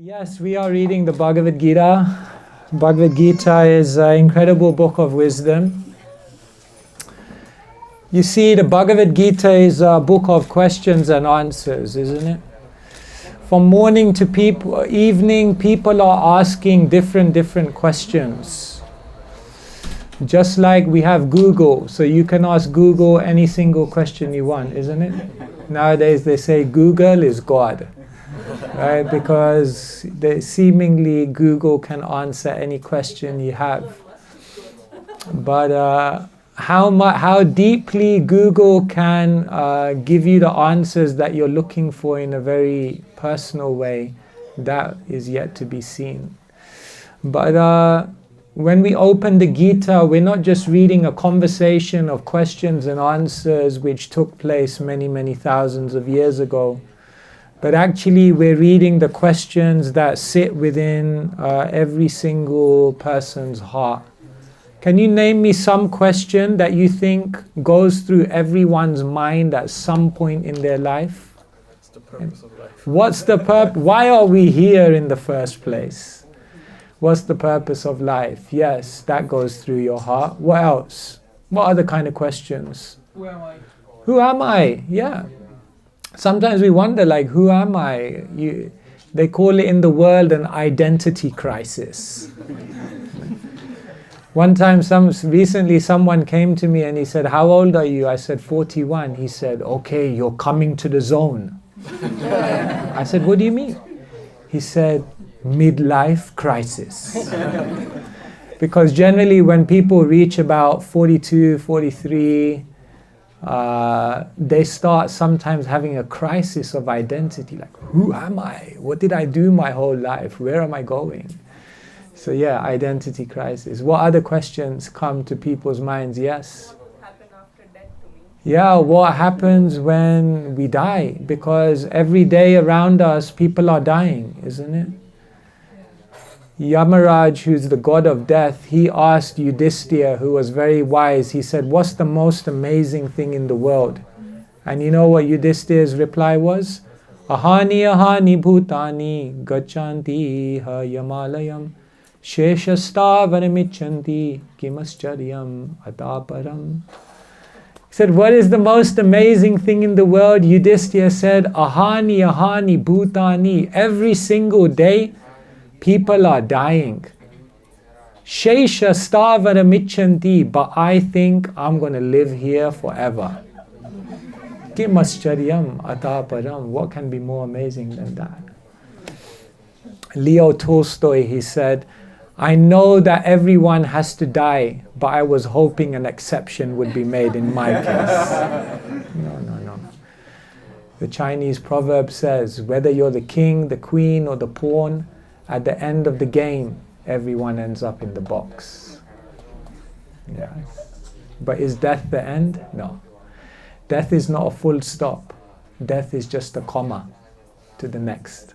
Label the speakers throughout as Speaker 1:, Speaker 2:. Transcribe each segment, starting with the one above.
Speaker 1: Yes, we are reading the Bhagavad Gita. Bhagavad Gita is an incredible book of wisdom. You see, the Bhagavad Gita is a book of questions and answers, isn't it? From morning to evening, people are asking different questions. Just like we have Google, so you can ask Google any single question you want, isn't it? Nowadays they say Google is God. Right, because seemingly Google can answer any question you have. But how deeply Google can give you the answers that you're looking for in a very personal way, that is yet to be seen. But when we open the Gita, we're not just reading a conversation of questions and answers which took place many thousands of years ago. But actually we're reading the questions that sit within every single person's heart. Can you name me some question that you think goes through everyone's mind at some point in their life?
Speaker 2: What's the purpose of life?
Speaker 1: What's the purpose? Why are we here in the first place? What's the purpose of life? Yes, that goes through your heart. What else? What other kind of questions?
Speaker 2: Who am I?
Speaker 1: Who am I? Yeah. Sometimes we wonder, like, who am I? They call it in the world an identity crisis. One time, recently someone came to me and he said, "How old are you?" I said, 41. He said, "Okay, you're coming to the zone." I said, "What do you mean?" He said, "Midlife crisis." Because generally when people reach about 42, 43, they start sometimes having a crisis of identity, like, who am I? What did I do my whole life? Where am I going? So yeah, identity crisis. What other questions come to people's minds? Yes?
Speaker 3: What would happen after death to me?
Speaker 1: Yeah, what happens when we die? Because every day around us, people are dying, isn't it? Yamaraj, who's the god of death, he asked Yudhishthira, who was very wise, he said, "What's the most amazing thing in the world?" And you know what Yudhishthira's reply was? "Ahani bhutani gachanti ha yamalayam sheshastavanamichanti kimascharyam ataparam." He said, what is the most amazing thing in the world? Yudhishthira said, Ahani bhutani. Every single day, people are dying. Shesha stavara michanti, but I think I'm going to live here forever. Kimascharyam ataparam. What can be more amazing than that? Leo Tolstoy, he said, "I know that everyone has to die, but I was hoping an exception would be made in my case." No. The Chinese proverb says, whether you're the king, the queen, or the pawn, at the end of the game, everyone ends up in the box. Yeah. But is death the end? No. Death is not a full stop. Death is just a comma to the next.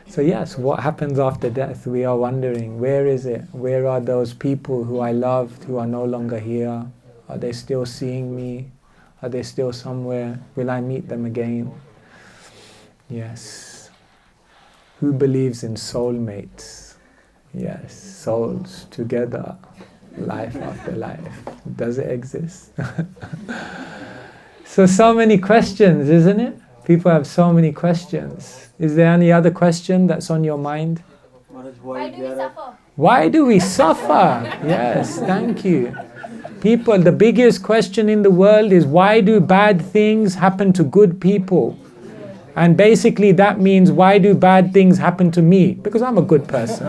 Speaker 1: So yes, what happens after death? We are wondering, where is it? Where are those people who I loved, who are no longer here? Are they still seeing me? Are they still somewhere? Will I meet them again? Yes. Who believes in soulmates? Yes, souls together, life after life. Does it exist? So many questions, isn't it? People have so many questions. Is there any other question that's on your mind?
Speaker 3: Why do we suffer?
Speaker 1: Why do we suffer? Yes, thank you. People, the biggest question in the world is, why do bad things happen to good people? And basically that means, why do bad things happen to me? Because I'm a good person.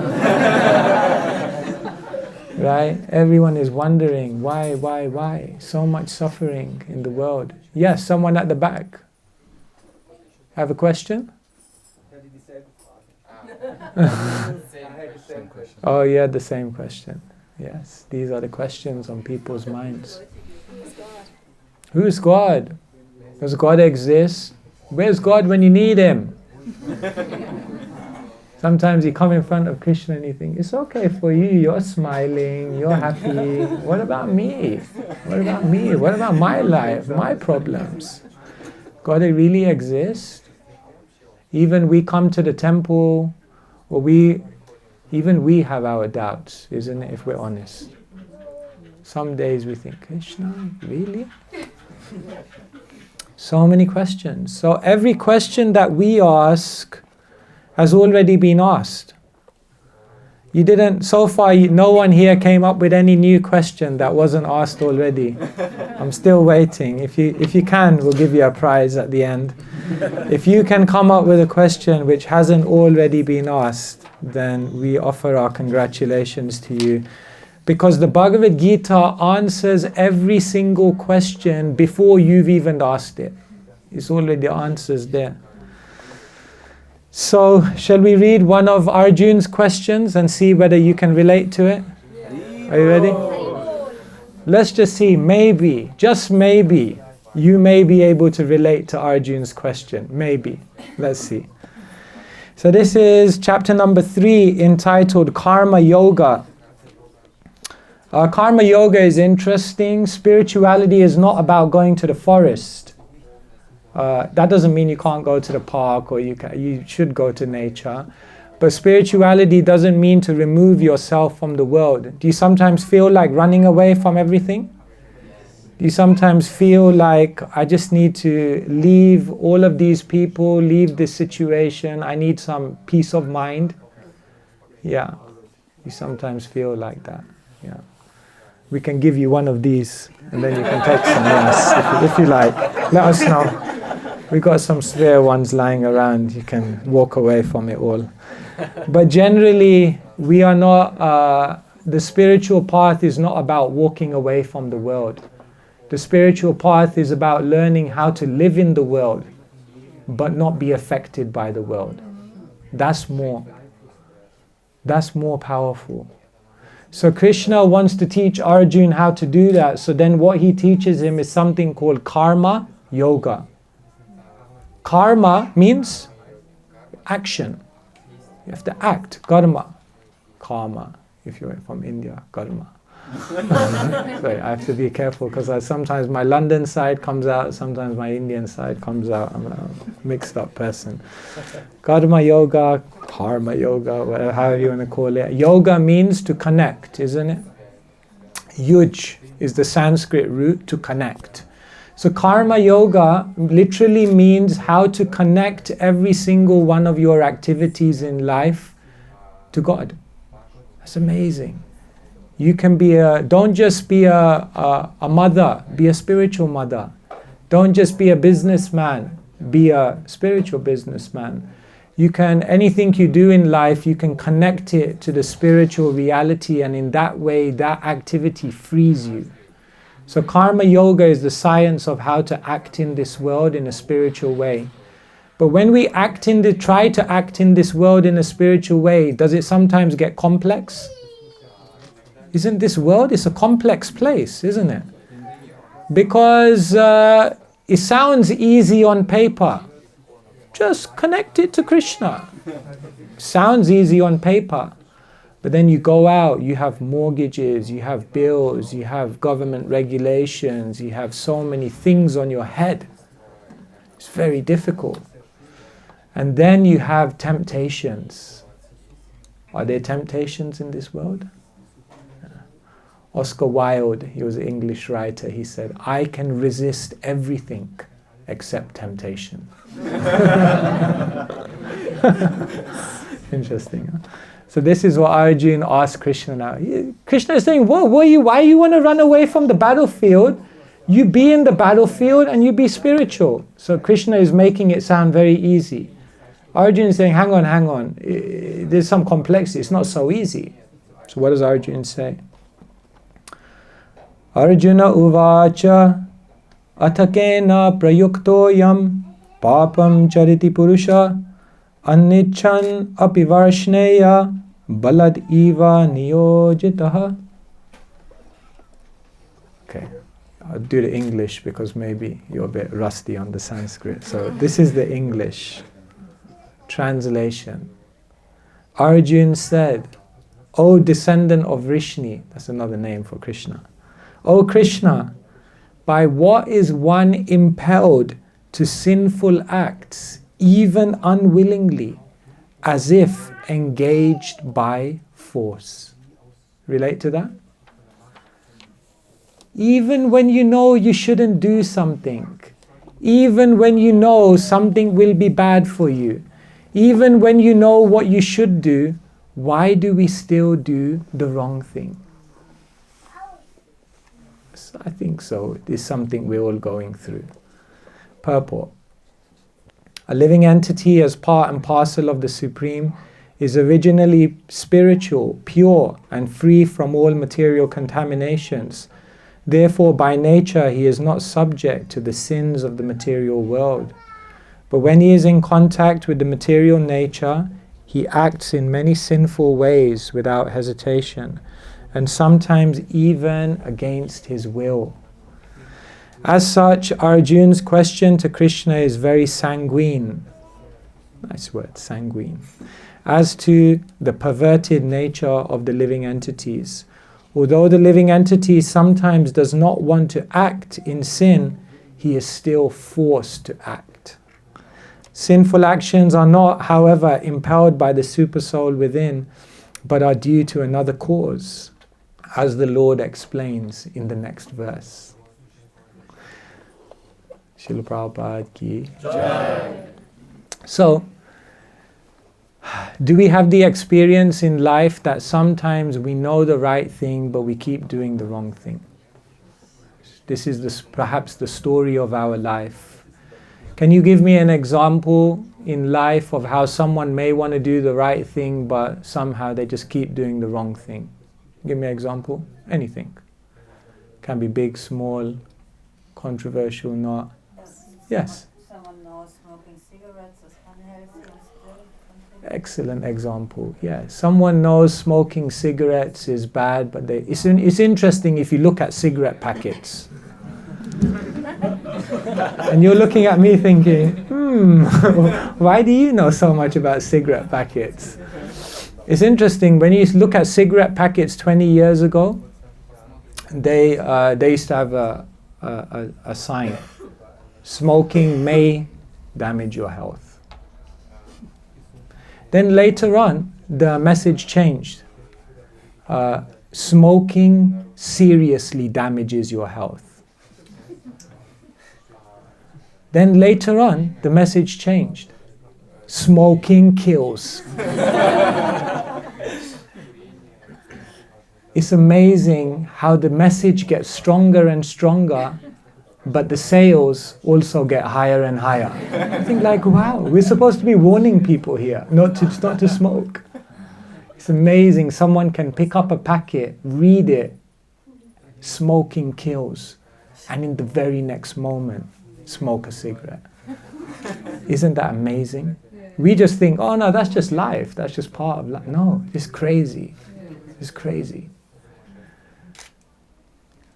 Speaker 1: Right? Everyone is wondering, why? So much suffering in the world. Yes, someone at the back. Have a question? Oh, yeah, the same question. Yes, these are the questions on people's minds. Who is God? Does God exist? Where's God when you need Him? Sometimes you come in front of Krishna and you think, it's okay for you, you're smiling, you're happy. What about me? What about me? What about my life, my problems? God really exists? Even we come to the temple Well, even we have our doubts, isn't it, if we're honest? Some days we think, Krishna, really? So many questions. So every question that we ask has already been asked. You didn't, so far, no one here came up with any new question that wasn't asked already. I'm still waiting. If you can, we'll give you a prize at the end. If you can come up with a question which hasn't already been asked, then we offer our congratulations to you. Because the Bhagavad Gita answers every single question before you've even asked it. It's already the answers there. So, shall we read one of Arjun's questions and see whether you can relate to it? Are you ready? Let's just see, maybe, just maybe, you may be able to relate to Arjun's question. Maybe. Let's see. So this is chapter number 3, entitled Karma Yoga. Karma Yoga is interesting. Spirituality is not about going to the forest. That doesn't mean you can't go to the park or you should go to nature. But spirituality doesn't mean to remove yourself from the world. Do you sometimes feel like running away from everything? Do you sometimes feel like, I just need to leave all of these people, leave this situation, I need some peace of mind? Yeah, you sometimes feel like that. Yeah. We can give you one of these and then you can take some, yes, if you like. Let us know. We've got some spare ones lying around. You can walk away from it all. But generally, we are not, the spiritual path is not about walking away from the world. The spiritual path is about learning how to live in the world, but not be affected by the world. That's more powerful. So Krishna wants to teach Arjuna how to do that. So then what he teaches him is something called Karma Yoga. Karma means action. You have to act. Karma. Karma. If you're from India, karma. Sorry, I have to be careful because sometimes my London side comes out, sometimes my Indian side comes out. I'm a mixed up person. Karma Yoga, Karma Yoga, whatever, however you want to call it. Yoga means to connect, isn't it? Yuj is the Sanskrit root to connect. So Karma Yoga literally means how to connect every single one of your activities in life to God. That's amazing. You can be don't just be a mother, be a spiritual mother. Don't just be a businessman, be a spiritual businessman. Anything you do in life, you can connect it to the spiritual reality, and in that way, that activity frees you. So Karma Yoga is the science of how to act in this world in a spiritual way. But when we try to act in this world in a spiritual way, does it sometimes get complex? Isn't this world, it's a complex place, isn't it? Because it sounds easy on paper. Just connect it to Krishna. Sounds easy on paper. But then you go out, you have mortgages, you have bills, you have government regulations, you have so many things on your head. It's very difficult. And then you have temptations. Are there temptations in this world? Oscar Wilde, he was an English writer, he said, I can resist everything except temptation. Interesting. Huh? So this is what Arjuna asked Krishna now. Krishna is saying, why you want to run away from the battlefield? You be in the battlefield and you be spiritual. So Krishna is making it sound very easy. Arjuna is saying, hang on. There's some complexity. It's not so easy. So what does Arjuna say? Arjuna uvacha athakena prayuktoyam papam chariti purusha anichan apivarshneya balad eva niyojitaha. Okay, I'll do the English because maybe you're a bit rusty on the Sanskrit. So this is the English translation. Arjuna said, O descendant of Vrishni, that's another name for Krishna. O Krishna, by what is one impelled to sinful acts, even unwillingly, as if engaged by force. Relate to that? Even when you know you shouldn't do something, even when you know something will be bad for you, even when you know what you should do, why do we still do the wrong thing? I think so. It is something we're all going through. Purport. A living entity as part and parcel of the Supreme is originally spiritual, pure, and free from all material contaminations. Therefore, by nature, he is not subject to the sins of the material world. But when he is in contact with the material nature, he acts in many sinful ways without hesitation, and sometimes even against his will. As such, Arjuna's question to Krishna is very sanguine. Nice word, sanguine. As to the perverted nature of the living entities. Although the living entity sometimes does not want to act in sin, he is still forced to act. Sinful actions are not, however, impelled by the supersoul within, but are due to another cause, as the Lord explains in the next verse. Srila Prabhupada ki Jai. So, do we have the experience in life that sometimes we know the right thing, but we keep doing the wrong thing? This is perhaps the story of our life. Can you give me an example in life of how someone may want to do the right thing, but somehow they just keep doing the wrong thing? Give me an example. Anything. Can be big, small, controversial, not. Yes.
Speaker 4: Someone knows smoking cigarettes is unhealthy.
Speaker 1: Excellent example. Yeah, someone knows smoking cigarettes is bad, but it's interesting if you look at cigarette packets. And you're looking at me thinking, why do you know so much about cigarette packets? It's interesting, when you look at cigarette packets 20 years ago, they used to have a sign. Smoking may damage your health. Then later on, the message changed. Smoking seriously damages your health. Then later on, the message changed. Smoking kills. It's amazing how the message gets stronger and stronger, but the sales also get higher and higher. I think like, wow, we're supposed to be warning people here not to smoke. It's amazing. Someone can pick up a packet, read it, smoking kills, and in the very next moment, smoke a cigarette. Isn't that amazing? We just think, oh no, that's just life. That's just part of life. No, it's crazy. It's crazy.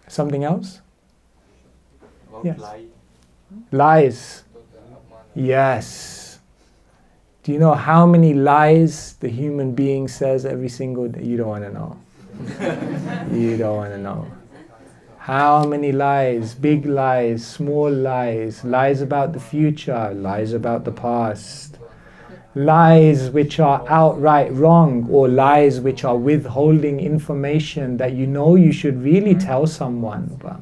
Speaker 1: Something else? Yes. Lies. Yes. Do you know how many lies the human being says every single day? You don't want to know. You don't want to know. How many lies? Big lies, small lies, lies about the future, lies about the past, lies which are outright wrong, or lies which are withholding information that you know you should really tell someone, but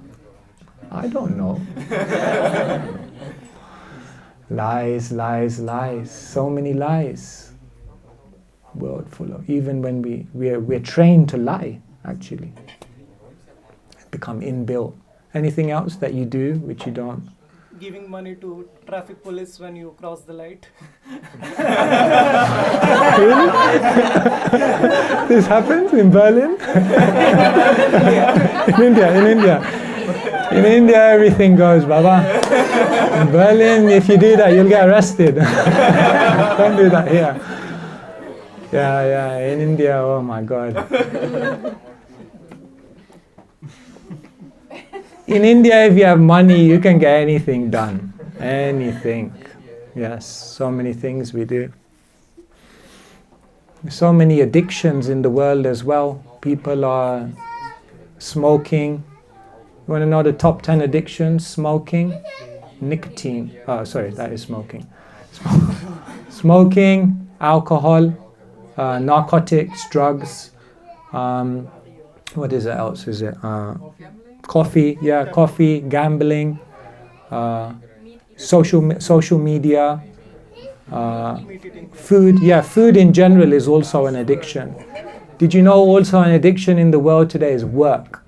Speaker 1: I don't know. Lies, lies, lies. So many lies. World full of. Even when we're trained to lie, actually. Become inbuilt. Anything else that you do which you don't?
Speaker 2: Giving money to traffic police when you cross the light.
Speaker 1: Really? This happens in Berlin? In India. In India, everything goes, Baba. In Berlin, if you do that, you'll get arrested. Don't do that here. Yeah, in India, oh my God. In India, if you have money, you can get anything done. Anything. Yes, so many things we do. So many addictions in the world as well. People are smoking. You want to know the top 10 addictions? Smoking, nicotine. Oh, sorry, that is smoking. Smoking, alcohol, narcotics, drugs. What is it else? Is it coffee? Yeah, coffee, gambling, social media, food. Yeah, food in general is also an addiction. Did you know also an addiction in the world today is work?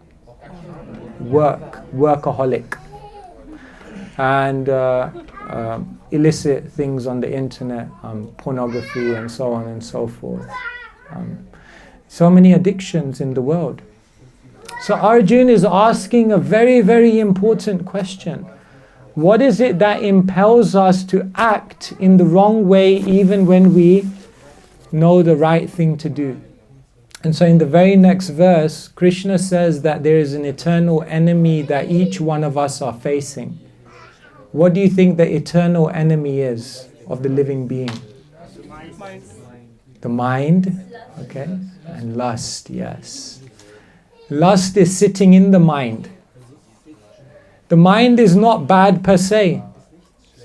Speaker 1: Workaholic. And illicit things on the internet, pornography and so on and so forth. So many addictions in the world. So Arjun is asking a very, very important question. What is it that impels us to act in the wrong way even when we know the right thing to do? And so in the very next verse, Krishna says that there is an eternal enemy that each one of us are facing. What do you think the eternal enemy is of the living being?
Speaker 2: Mind.
Speaker 1: The mind, okay, and lust, yes. Lust is sitting in the mind. The mind is not bad per se.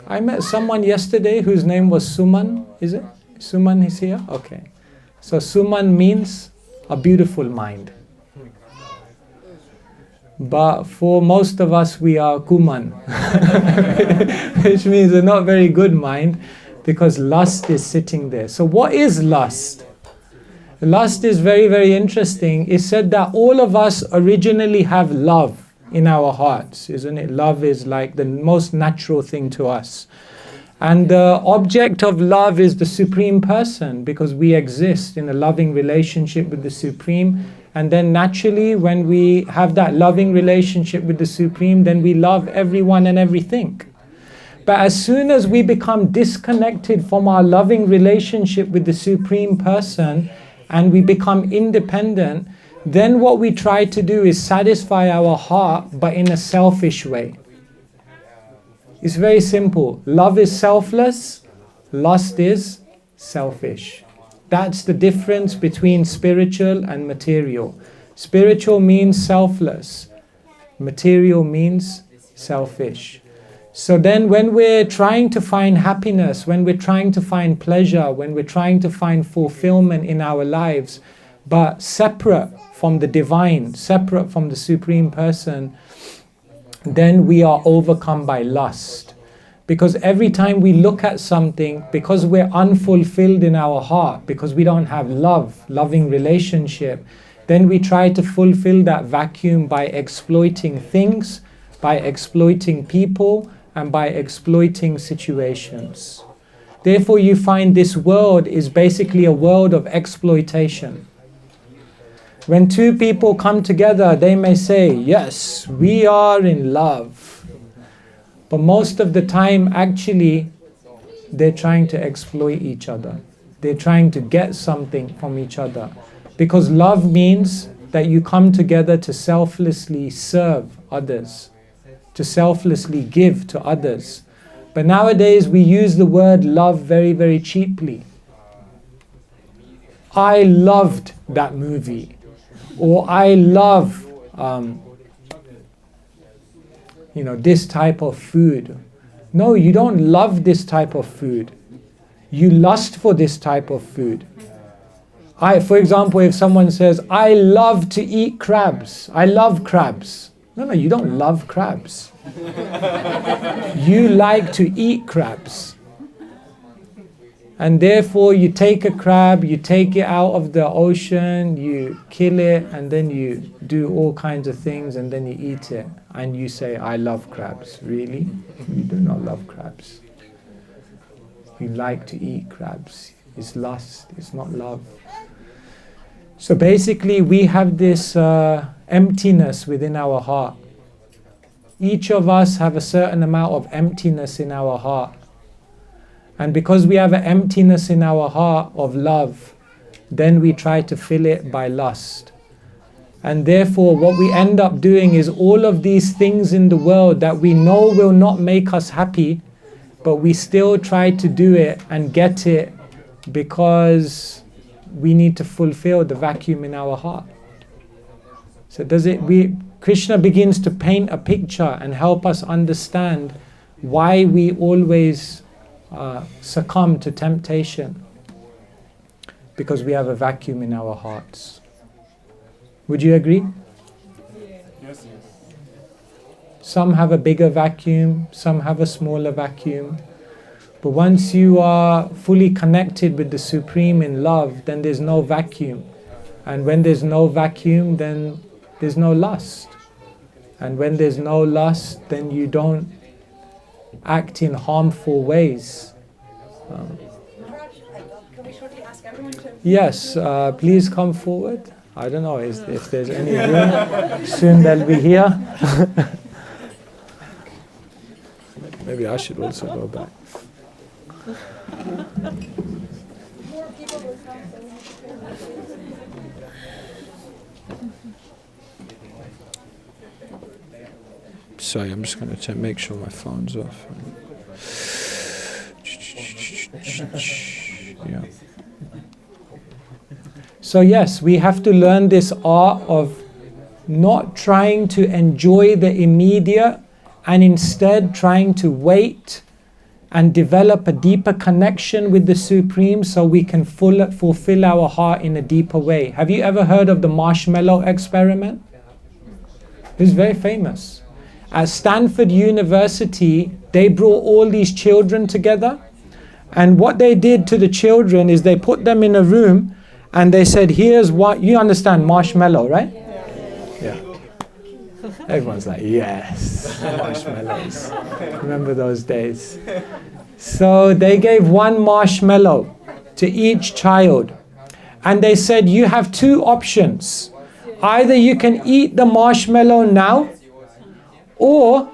Speaker 1: I met someone yesterday whose name was Suman, is it? Suman is here? Okay. So Suman means a beautiful mind. But for most of us, we are Kuman, which means a not very good mind, because lust is sitting there. So what is lust? Lust is very, very interesting. It's said that all of us originally have love in our hearts, isn't it? Love is like the most natural thing to us. And the object of love is the Supreme Person, because we exist in a loving relationship with the Supreme. And then naturally, when we have that loving relationship with the Supreme, then we love everyone and everything. But as soon as we become disconnected from our loving relationship with the Supreme Person and we become independent, then what we try to do is satisfy our heart, but in a selfish way. It's very simple. Love is selfless, lust is selfish. That's the difference between spiritual and material. Spiritual means selfless. Material means selfish. So then when we're trying to find happiness, when we're trying to find pleasure, when we're trying to find fulfillment in our lives, but separate from the divine, separate from the Supreme Person, then we are overcome by lust. Because every time we look at something, because we're unfulfilled in our heart, because we don't have love, loving relationship, then we try to fulfill that vacuum by exploiting things, by exploiting people, and by exploiting situations. Therefore, you find this world is basically a world of exploitation. When two people come together, they may say, yes, we are in love. But most of the time, actually, they're trying to exploit each other. They're trying to get something from each other. Because love means that you come together to selflessly serve others, to selflessly give to others. But nowadays, we use the word love very, very cheaply. I loved that movie. Or I love this type of food. No, you don't love this type of food. You lust for this type of food. For example, if someone says, I love to eat crabs. I love crabs. No, you don't love crabs. You like to eat crabs. And therefore you take a crab, you take it out of the ocean, you kill it, and then you do all kinds of things, and then you eat it. And you say, I love crabs. Really? You do not love crabs. You like to eat crabs. It's lust, it's not love. So basically we have this emptiness within our heart. Each of us have a certain amount of emptiness in our heart. And because we have an emptiness in our heart of love, then we try to fill it by lust. And therefore what we end up doing is all of these things in the world that we know will not make us happy, but we still try to do it and get it because we need to fulfill the vacuum in our heart. So Krishna begins to paint a picture and help us understand why we always succumb to temptation. because we have a vacuum in our hearts. Would you agree?
Speaker 5: Yes.
Speaker 1: Some have a bigger vacuum, some have a smaller vacuum. But once you are fully connected with the Supreme in love, then there's no vacuum. And when there's no vacuum, then there's no lust. And when there's no lust, then you don't act in harmful ways.
Speaker 3: Can we shortly ask everyone to...
Speaker 1: Yes, please come forward. I don't know if there's any room. Soon they'll be here. Maybe I should also go back. Sorry, I'm just going to make sure my phone's off. Yeah. So yes, we have to learn this art of not trying to enjoy the immediate and instead trying to wait and develop a deeper connection with the Supreme so we can fulfill our heart in a deeper way. Have you ever heard of the marshmallow experiment? It's very famous. At Stanford University, they brought all these children together, and what they did to the children is they put them in a room and they said, here's what, you understand marshmallow, right? Yeah. Everyone's like, yes, marshmallows. Remember those days? So they gave one marshmallow to each child. And they said, you have two options. Either you can eat the marshmallow now, or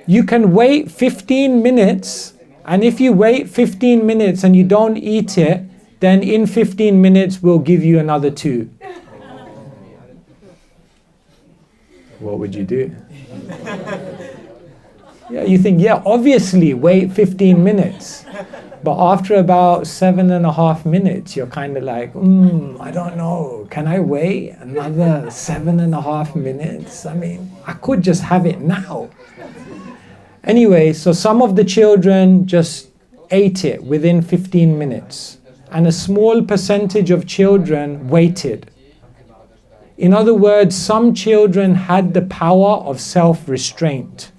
Speaker 1: you can wait 15 minutes. And if you wait 15 minutes and you don't eat it, then in 15 minutes we'll give you another two. What would you do? Yeah, you think, yeah, obviously wait 15 minutes. But after about 7.5 minutes, you're kind of like, I don't know, can I wait another 7.5 minutes? I mean, I could just have it now. Anyway, so some of the children just ate it within 15 minutes. And a small percentage of children waited. In other words, some children had the power of self-restraint.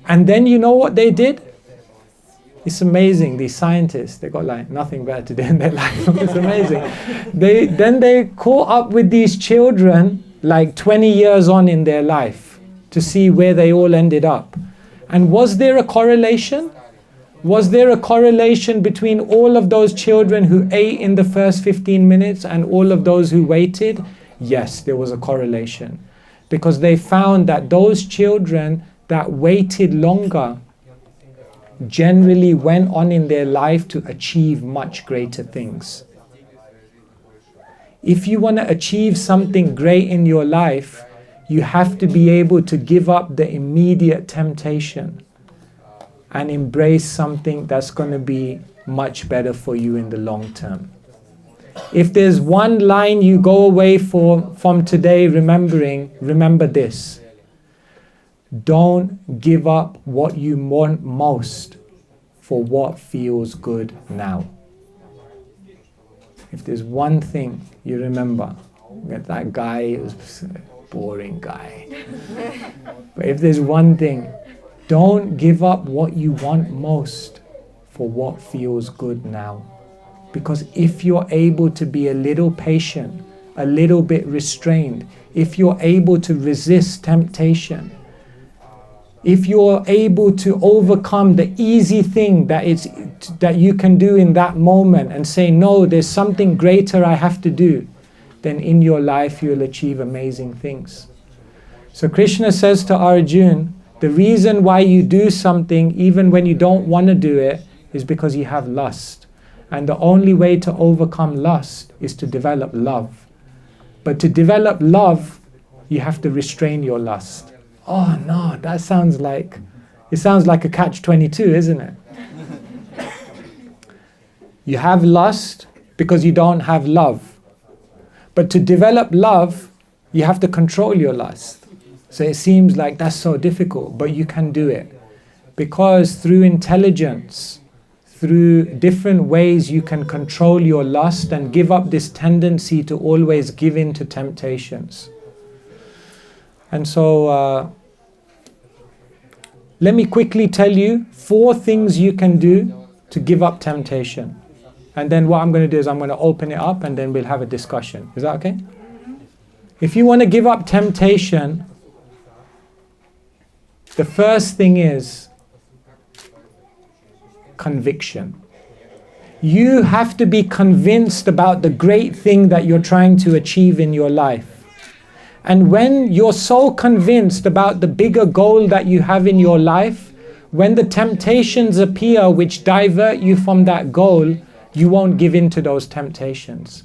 Speaker 1: And then you know what they did? It's amazing, these scientists, they got like nothing better to do in their life. It's amazing. They caught up with these children like 20 years on in their life to see where they all ended up. And was there a correlation? Was there a correlation between all of those children who ate in the first 15 minutes and all of those who waited? Yes, there was a correlation. Because they found that those children that waited longer generally went on in their life to achieve much greater things. If you want to achieve something great in your life, you have to be able to give up the immediate temptation and embrace something that's going to be much better for you in the long term. If there's one line you go away from today remember this. Don't give up what you want most for what feels good now. If there's one thing you remember, that guy was a boring guy. But if there's one thing, don't give up what you want most for what feels good now. Because if you're able to be a little patient, a little bit restrained, if you're able to resist temptation, if you're able to overcome the easy thing that you can do in that moment and say, no, there's something greater I have to do, then in your life you'll achieve amazing things. So Krishna says to Arjuna, the reason why you do something even when you don't want to do it is because you have lust. And the only way to overcome lust is to develop love. But to develop love, you have to restrain your lust. Oh no, it sounds like a catch-22, isn't it? You have lust because you don't have love. But to develop love, you have to control your lust. So it seems like that's so difficult, but you can do it. Because through intelligence, through different ways you can control your lust and give up this tendency to always give in to temptations. And so let me quickly tell you 4 things you can do to give up temptation. And then what I'm going to do is I'm going to open it up and then we'll have a discussion. Is that okay? If you want to give up temptation, the first thing is conviction. You have to be convinced about the great thing that you're trying to achieve in your life. And when you're so convinced about the bigger goal that you have in your life, when the temptations appear which divert you from that goal, you won't give in to those temptations.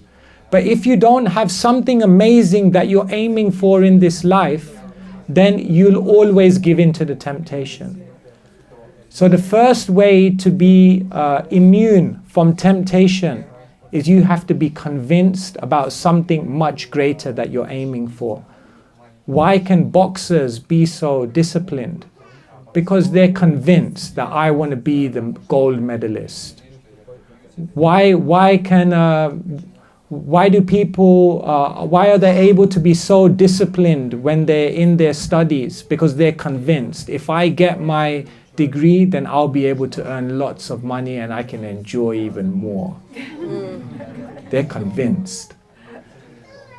Speaker 1: But if you don't have something amazing that you're aiming for in this life, then you'll always give in to the temptation. So the first way to be immune from temptation is you have to be convinced about something much greater that you're aiming for. Why can boxers be so disciplined? Because they're convinced that I want to be the gold medalist. Why do people, why are they able to be so disciplined when they're in their studies? Because they're convinced, if I get my degree, then I'll be able to earn lots of money and I can enjoy even more. They're convinced.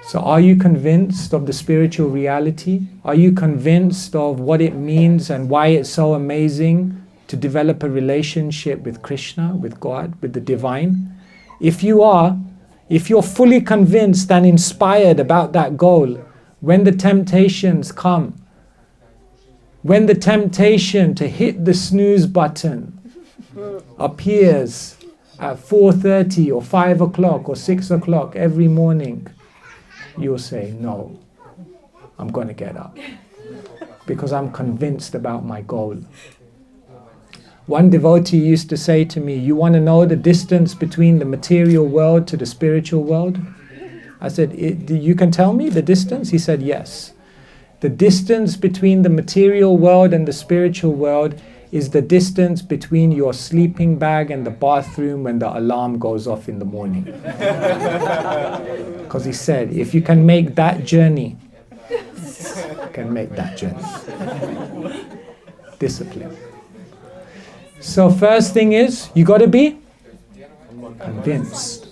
Speaker 1: So are you convinced of the spiritual reality? Are you convinced of what it means and why it's so amazing to develop a relationship with Krishna, with God, with the divine? If you are, if you're fully convinced and inspired about that goal, when the temptations come, when the temptation to hit the snooze button appears at 4:30 or 5 o'clock or 6 o'clock every morning, you'll say, no, I'm going to get up because I'm convinced about my goal. One devotee used to say to me, you want to know the distance between the material world to the spiritual world? I said, you can tell me the distance? He said, yes. The distance between the material world and the spiritual world is the distance between your sleeping bag and the bathroom when the alarm goes off in the morning. Because he said, if you can make that journey, you can make that journey. Discipline. So first thing is, you got to be convinced.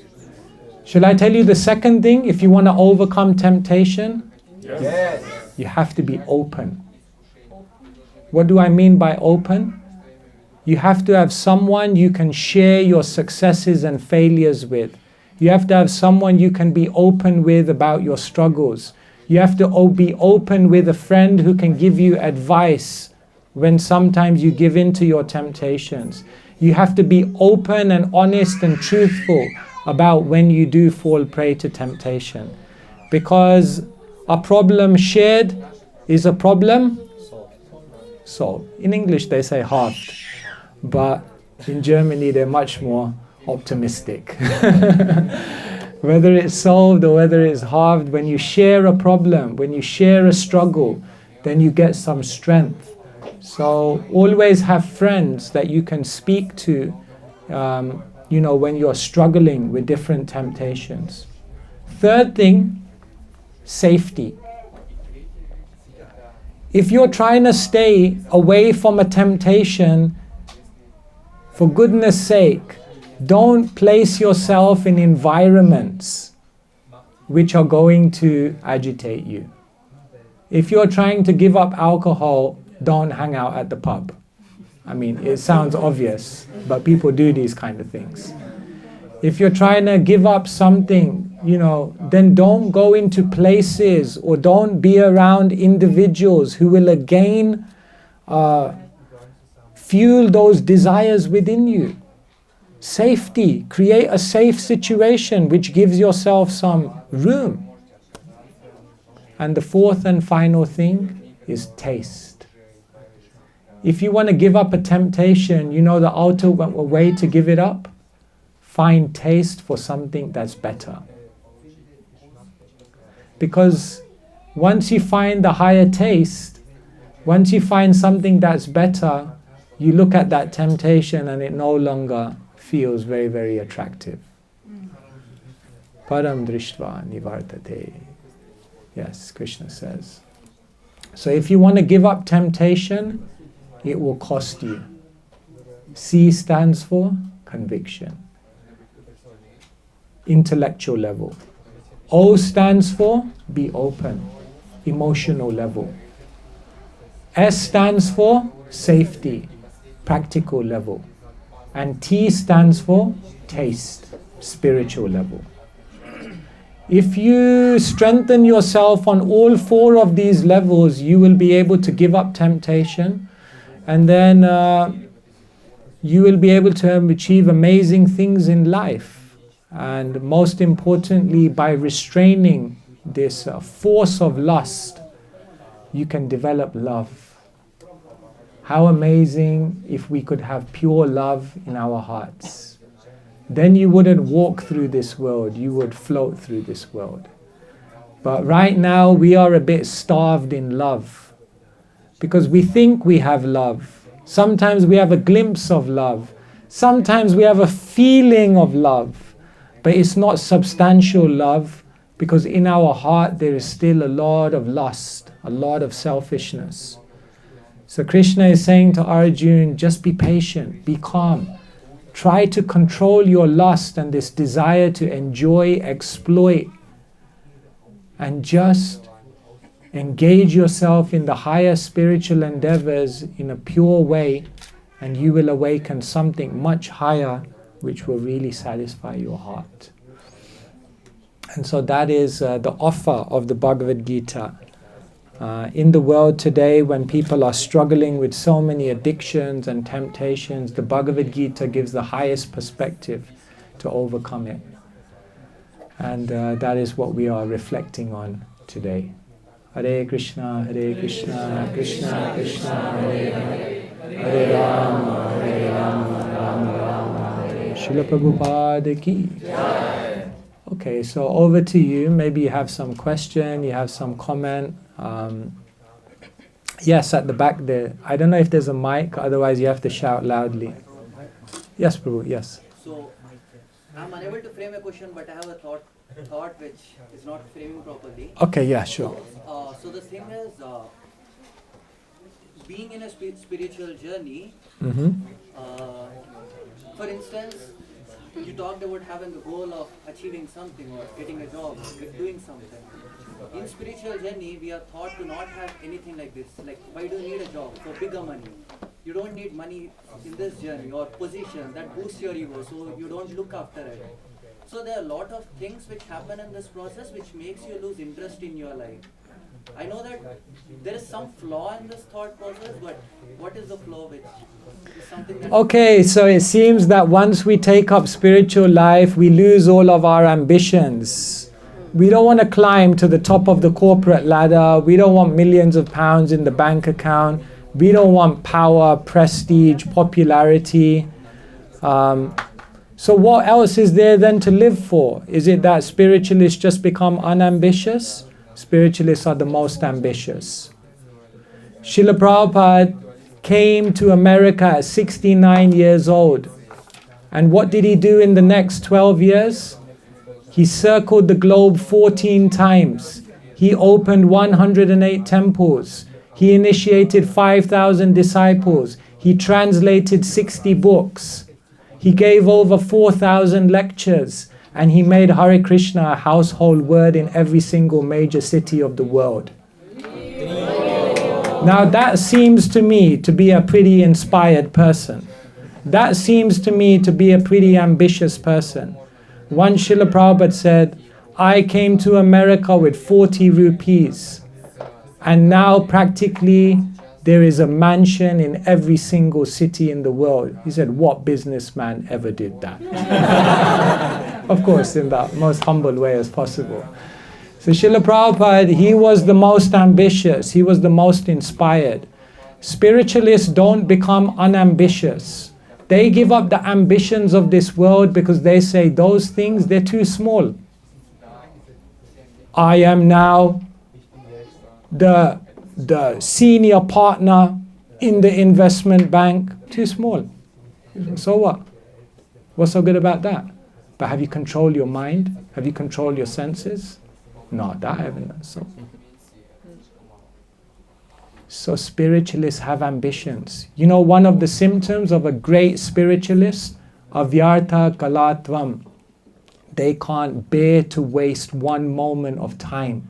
Speaker 1: Shall I tell you the second thing? If you want to overcome temptation,
Speaker 5: Yes.
Speaker 1: you have to be open. What do I mean by open? You have to have someone you can share your successes and failures with. You have to have someone you can be open with about your struggles. You have to be open with a friend who can give you advice when sometimes you give in to your temptations. You have to be open and honest and truthful about when you do fall prey to temptation. Because a problem shared is a problem solved. In English they say halved, but in Germany they're much more optimistic. Whether it's solved or whether it's halved, when you share a problem, when you share a struggle, then you get some strength. So always have friends that you can speak to, when you're struggling with different temptations. Third thing, safety. If you're trying to stay away from a temptation, for goodness sake, don't place yourself in environments which are going to agitate you. If you're trying to give up alcohol, don't hang out at the pub. I mean, it sounds obvious, but people do these kind of things. If you're trying to give up something, then don't go into places or don't be around individuals who will again fuel those desires within you. Safety. Create a safe situation which gives yourself some room. And the fourth and final thing is taste. If you want to give up a temptation, the ultimate way to give it up? Find taste for something that's better. Because once you find the higher taste, once you find something that's better, you look at that temptation and it no longer feels very, very attractive. Param drishtva nivartate. Yes, Krishna says. So if you want to give up temptation, it will cost you. C stands for conviction. Intellectual level. O stands for be open. Emotional level. S stands for safety. Practical level. And T stands for taste. Spiritual level. If you strengthen yourself on all four of these levels, you will be able to give up temptation, and then you will be able to achieve amazing things in life. And most importantly, by restraining this force of lust, you can develop love. How amazing if we could have pure love in our hearts. Then you wouldn't walk through this world, you would float through this world. But right now we are a bit starved in love, because we think we have love. Sometimes we have a glimpse of love. Sometimes we have a feeling of love, but it's not substantial love, because in our heart there is still a lot of lust, a lot of selfishness. So Krishna is saying to Arjuna, just be patient, be calm. Try to control your lust and this desire to enjoy, exploit, and just engage yourself in the higher spiritual endeavors in a pure way, and you will awaken something much higher which will really satisfy your heart. And so that is the offer of the Bhagavad Gita. In the world today, when people are struggling with so many addictions and temptations, the Bhagavad Gita gives the highest perspective to overcome it. And that is what we are reflecting on today. Hare Krishna, Krishna Krishna, Hare Hare, Hare Rama, Rama Rama, Hare. Srila Prabhupada ki. Okay, so over to you. Maybe you have some question, you have some comment. Yes, at the back there. I don't know if there's a mic, otherwise you have to shout loudly. Yes, Prabhu, yes.
Speaker 6: So, I'm unable to frame a question, but I have a thought which is not framing properly.
Speaker 1: Okay, yeah, sure.
Speaker 6: So the thing is, being in a spiritual journey, for instance, you talked about having the goal of achieving something or getting a job, doing something. In spiritual journey, we are taught to not have anything like this. Like, why do you need a job? For bigger money. You don't need money in this journey or position that boosts your ego, so you don't look after it. So there are a lot of things which happen in this process which makes you lose interest in your life. I know that there is some flaw in this thought process, but what is the flaw which is something that...
Speaker 1: Okay, so it seems that once we take up spiritual life, we lose all of our ambitions. We don't want to climb to the top of the corporate ladder. We don't want millions of pounds in the bank account. We don't want power, prestige, popularity. So what else is there then to live for? Is it that spiritualists just become unambitious? Spiritualists are the most ambitious. Srila Prabhupada came to America at 69 years old. And what did he do in the next 12 years? He circled the globe 14 times. He opened 108 temples. He initiated 5,000 disciples. He translated 60 books. He gave over 4,000 lectures. And he made Hare Krishna a household word in every single major city of the world. Now that seems to me to be a pretty inspired person. That seems to me to be a pretty ambitious person. One Srila Prabhupada said, I came to America with 40 rupees. And now practically there is a mansion in every single city in the world. He said, what businessman ever did that? Of course, in the most humble way as possible. So Srila Prabhupada, he was the most ambitious. He was the most inspired. Spiritualists don't become unambitious. They give up the ambitions of this world because they say those things, they're too small. I am now the senior partner in the investment bank. Too small. So what? What's so good about that? But have you controlled your mind? Have you controlled your senses? No, that I haven't done. So spiritualists have ambitions. You know, one of the symptoms of a great spiritualist, avyartha kalatvam, they can't bear to waste one moment of time.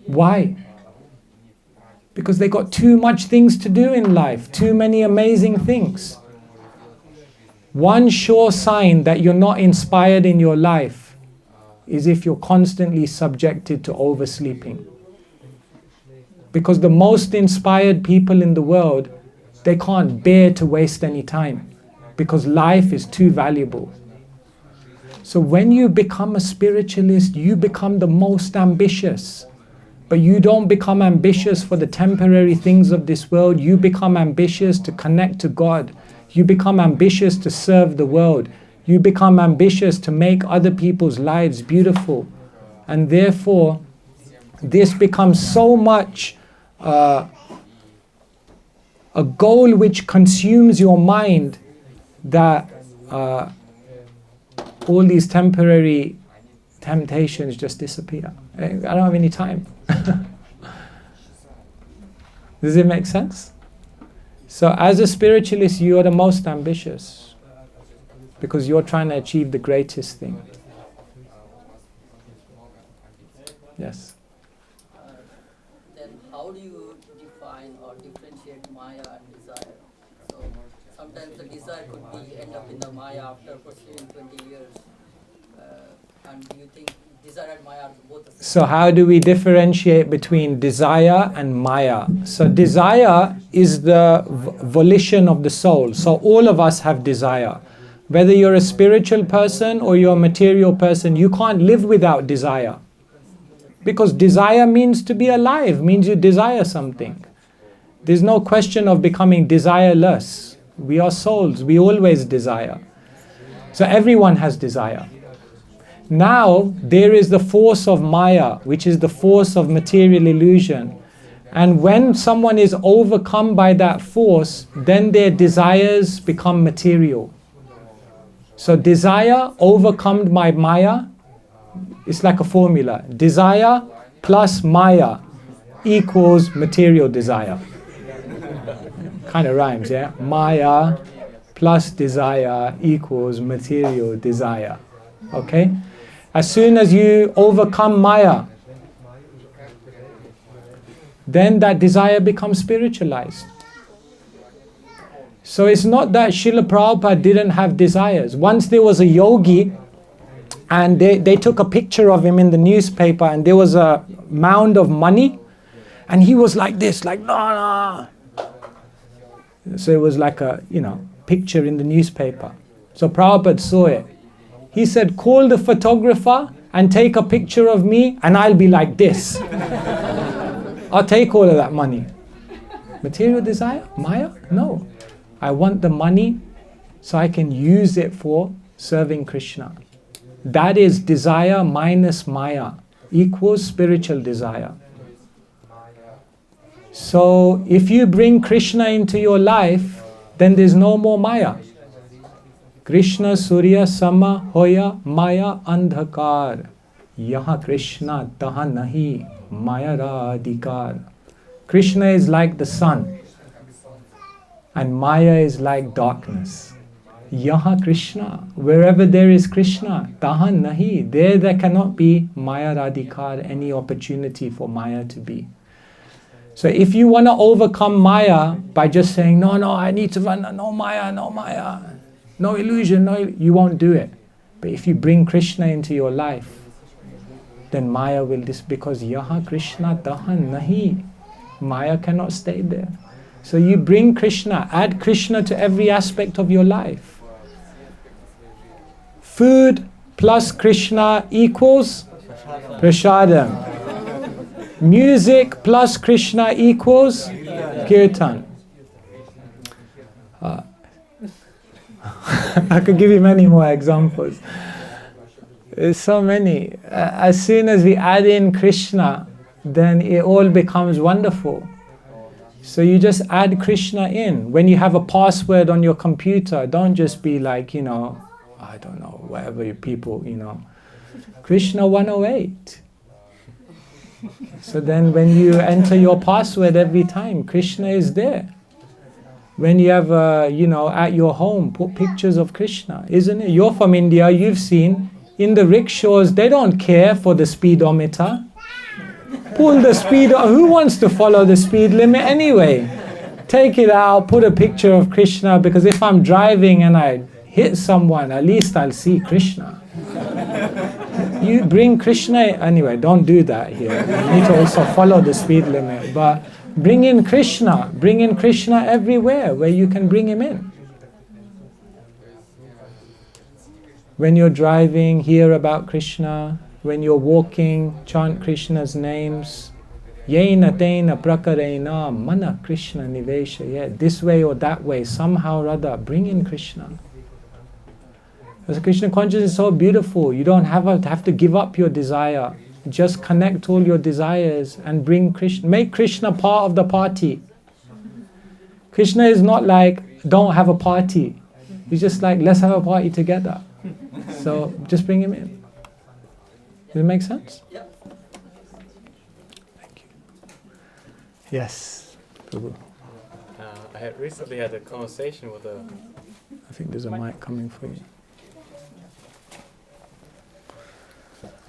Speaker 1: Why? Because they got too much things to do in life, too many amazing things. One sure sign that you're not inspired in your life is if you're constantly subjected to oversleeping. Because the most inspired people in the world, they can't bear to waste any time because life is too valuable. So when you become a spiritualist, you become the most ambitious. But you don't become ambitious for the temporary things of this world. You become ambitious to connect to God. You become ambitious to serve the world. You become ambitious to make other people's lives beautiful. And therefore, this becomes so much a goal which consumes your mind that all these temporary temptations just disappear. I don't have any time. Does it make sense? So as a spiritualist, you are the most ambitious because you're trying to achieve the greatest thing. Yes?
Speaker 7: Then how do you define or differentiate Maya and desire? So sometimes the desire could be end up in the Maya after pursuing 20 years. And do you think desire and Maya are both the same?
Speaker 1: So how do we differentiate between desire and Maya? So desire is the volition of the soul. So all of us have desire. Whether you're a spiritual person or you're a material person, you can't live without desire. Because desire means to be alive, means you desire something. There's no question of becoming desireless. We are souls, we always desire. So everyone has desire. Now, there is the force of Maya, which is the force of material illusion. And when someone is overcome by that force, then their desires become material. So desire overcome by Maya, it's like a formula. Desire plus Maya equals material desire. Kind of rhymes, yeah? Maya plus desire equals material desire. Okay? As soon as you overcome Maya, then that desire becomes spiritualized. So it's not that Srila Prabhupada didn't have desires. Once there was a yogi, and they took a picture of him in the newspaper, and there was a mound of money, and he was like this, like, no. So it was like a, picture in the newspaper. So Prabhupada saw it. He said, call the photographer and take a picture of me and I'll be like this. I'll take all of that money. Material desire? Maya? No. I want the money so I can use it for serving Krishna. That is desire minus Maya equals spiritual desire. So if you bring Krishna into your life, then there's no more Maya. Krishna Surya Sama Hoya Maya Andhakar. Yaha Krishna Taha Nahi Maya Radhikar. Krishna is like the sun and Maya is like darkness. Yaha Krishna, wherever there is Krishna, Taha Nahi, there cannot be Maya Radhikar, any opportunity for Maya to be. So if you want to overcome Maya by just saying, no, I need to run, no Maya, no illusion, you won't do it. But if you bring Krishna into your life, then Maya will because Yaha Krishna Taha Nahi. Maya cannot stay there. So you bring Krishna, add Krishna to every aspect of your life. Food plus Krishna equals prasadam. Music plus Krishna equals kirtan. I could give you many more examples. There's so many. As soon as we add in Krishna, then it all becomes wonderful. So you just add Krishna in. When you have a password on your computer, don't just be like, I don't know, whatever you people, Krishna 108. So then when you enter your password every time, Krishna is there. When you have, at your home, put pictures of Krishna, isn't it? You're from India, you've seen, in the rickshaws, they don't care for the speedometer. Pull the speed, who wants to follow the speed limit anyway? Take it out, put a picture of Krishna, because if I'm driving and I hit someone, at least I'll see Krishna. You bring Krishna, anyway, don't do that here. You need to also follow the speed limit, but bring in Krishna everywhere where you can bring him in. When you're driving, hear about Krishna. When you're walking, chant Krishna's names. Yena tena prakarena mana Krishna nivesha. Yeah, this way or that way, somehow or other, bring in Krishna. Because Krishna consciousness is so beautiful. You don't have to give up your desire. Just connect all your desires and bring Krishna. Make Krishna part of the party. Krishna is not like, don't have a party. He's just like, let's have a party together. So just bring him in. Does it make sense?
Speaker 7: Yep.
Speaker 1: Thank you. Yes. Prabhu.
Speaker 5: I had recently had a conversation with a...
Speaker 1: I think there's a mic coming for you.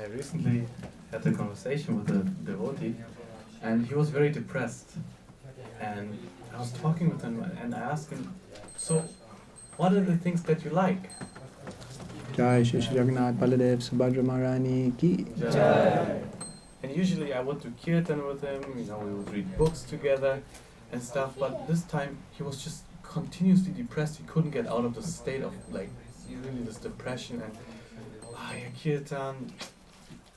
Speaker 5: I recently had a conversation with a devotee, and he was very depressed. And I was talking with him, and I asked him, so, what are the things that you like?
Speaker 1: Jai Shri Jagannath Baladev Subhadra Maharani ki.
Speaker 5: Jai. And usually I would do kirtan with him, we would read books together and stuff, but this time he was just continuously depressed. He couldn't get out of the state of really this depression, and kirtan,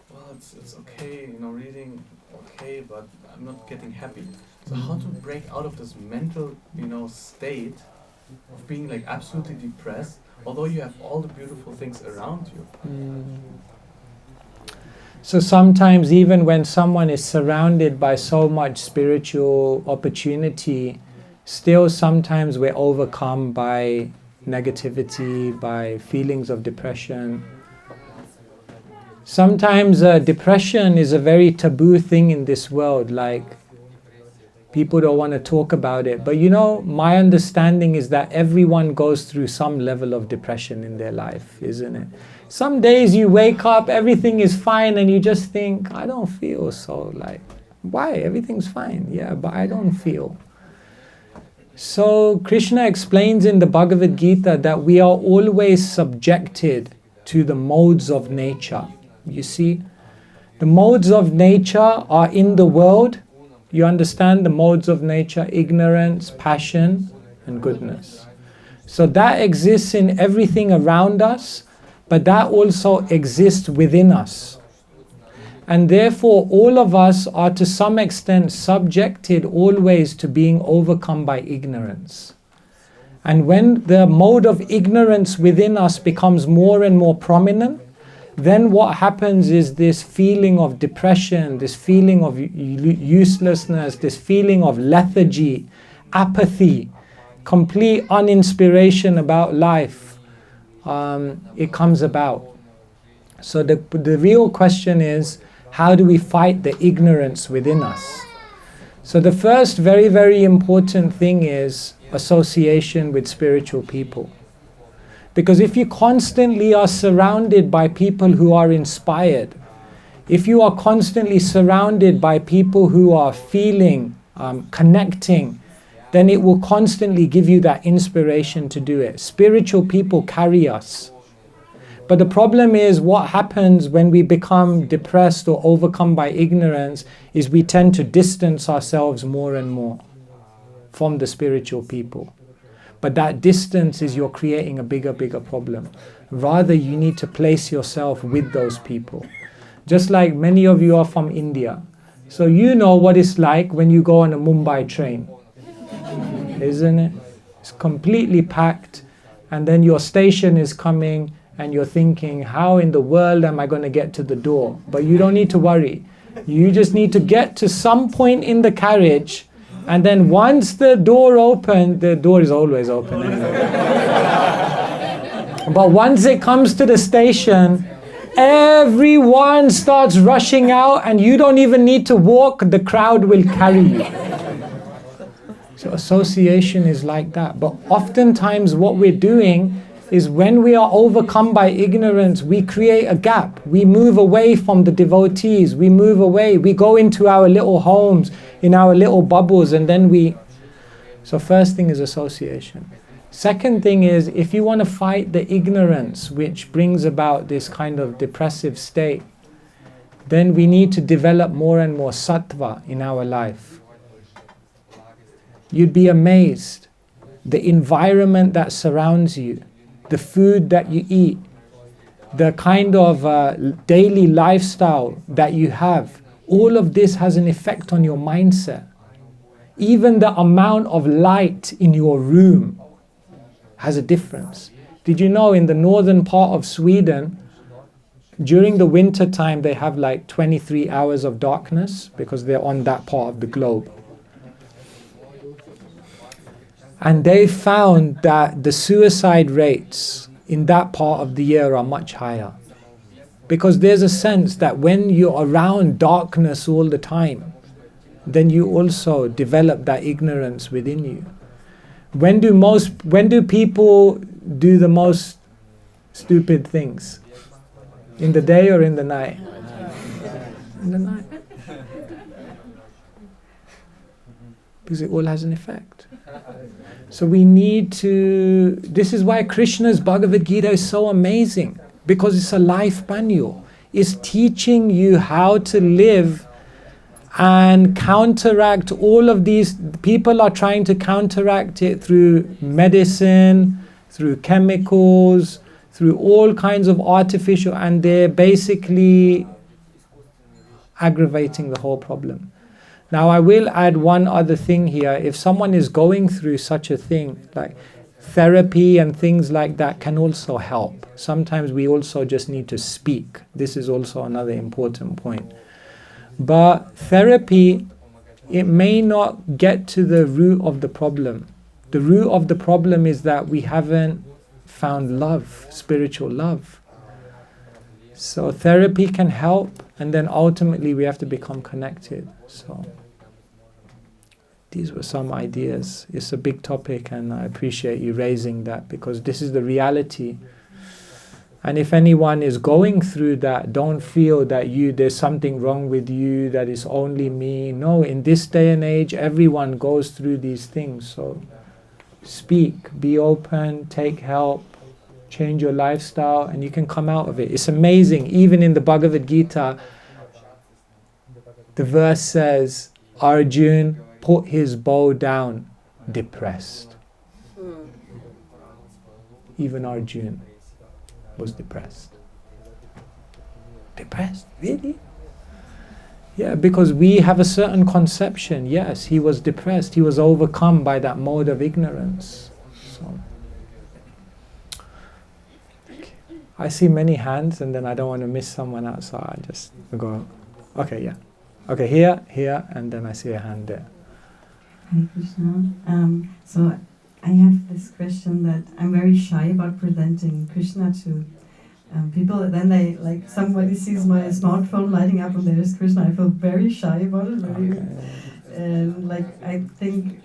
Speaker 5: well, it's okay, reading okay, but I'm not getting happy. So how to break out of this mental, state of being absolutely depressed, although you have all the beautiful things around you.
Speaker 1: So sometimes even when someone is surrounded by so much spiritual opportunity, still sometimes we're overcome by negativity, by feelings of depression. Sometimes depression is a very taboo thing in this world, people don't want to talk about it. But my understanding is that everyone goes through some level of depression in their life, isn't it? Some days you wake up, everything is fine, and you just think, I don't feel so, why? Everything's fine. Yeah, but I don't feel. So Krishna explains in the Bhagavad Gita that we are always subjected to the modes of nature. You see, the modes of nature are in the world. You understand the modes of nature: ignorance, passion, and goodness. So that exists in everything around us, but that also exists within us. And therefore, all of us are to some extent subjected always to being overcome by ignorance. And when the mode of ignorance within us becomes more and more prominent, then what happens is this feeling of depression, this feeling of uselessness, this feeling of lethargy, apathy, complete uninspiration about life, it comes about. So the real question is, how do we fight the ignorance within us? So the first very, very important thing is association with spiritual people. Because if you constantly are surrounded by people who are inspired, if you are constantly surrounded by people who are feeling, connecting, then it will constantly give you that inspiration to do it. Spiritual people carry us. But the problem is, what happens when we become depressed or overcome by ignorance is we tend to distance ourselves more and more from the spiritual people. But that distance is you're creating a bigger problem. Rather, you need to place yourself with those people. Just like many of you are from India. So you know what it's like when you go on a Mumbai train. Isn't it? It's completely packed, and then your station is coming and you're thinking, how in the world am I going to get to the door? But you don't need to worry. You just need to get to some point in the carriage And then once the door opened, the door is always open anyway. But once it comes to the station, everyone starts rushing out and you don't even need to walk, the crowd will carry you. So association is like that. But oftentimes what we're doing is when we are overcome by ignorance, we create a gap. We move away from the devotees. We move away. We go into our little homes, in our little bubbles, and then we... So first thing is association. Second thing is, if you want to fight the ignorance which brings about this kind of depressive state, then we need to develop more and more sattva in our life. You'd be amazed. The environment that surrounds you, the food that you eat, the kind of daily lifestyle that you have, all of this has an effect on your mindset. Even the amount of light in your room has a difference. Did you know in the northern part of Sweden, during the winter time they have like 23 hours of darkness because they're on that part of the globe. And they found that the suicide rates in that part of the year are much higher. Because there's a sense that when you're around darkness all the time, then you also develop that ignorance within you. When do people do the most stupid things? In the day or in the night? In the night. Because it all has an effect. So we need to... This is why Krishna's Bhagavad Gita is so amazing. Because it's a life manual. It's teaching you how to live and counteract all of these. People are trying to counteract it through medicine, through chemicals, through all kinds of artificial, and they're basically aggravating the whole problem. Now I will add one other thing here. If someone is going through such a thing, like therapy and things like that can also help. Sometimes we also just need to speak. This is also another important point. But therapy, it may not get to the root of the problem. The root of the problem is that we haven't found love, spiritual love. So therapy can help, and then ultimately we have to become connected. So these were some ideas. It's a big topic and I appreciate you raising that because this is the reality. And if anyone is going through that, don't feel that there's something wrong with you, that it's only me. No, in this day and age, everyone goes through these things. So speak, be open, take help, change your lifestyle, and you can come out of it. It's amazing. Even in the Bhagavad Gita, the verse says, Arjun put his bow down, depressed. Even Arjun was depressed. Depressed? Really? Yeah, because we have a certain conception. Yes, he was depressed. He was overcome by that mode of ignorance. So, I see many hands, and then I don't want to miss someone out, so I just go. Okay, yeah. Okay, here, and then I see a hand there.
Speaker 8: Hare Krishna. So I have this question that I'm very shy about presenting Krishna to people. Then they, like, somebody sees my smartphone lighting up and there's Krishna. I feel very shy about it. And like, I think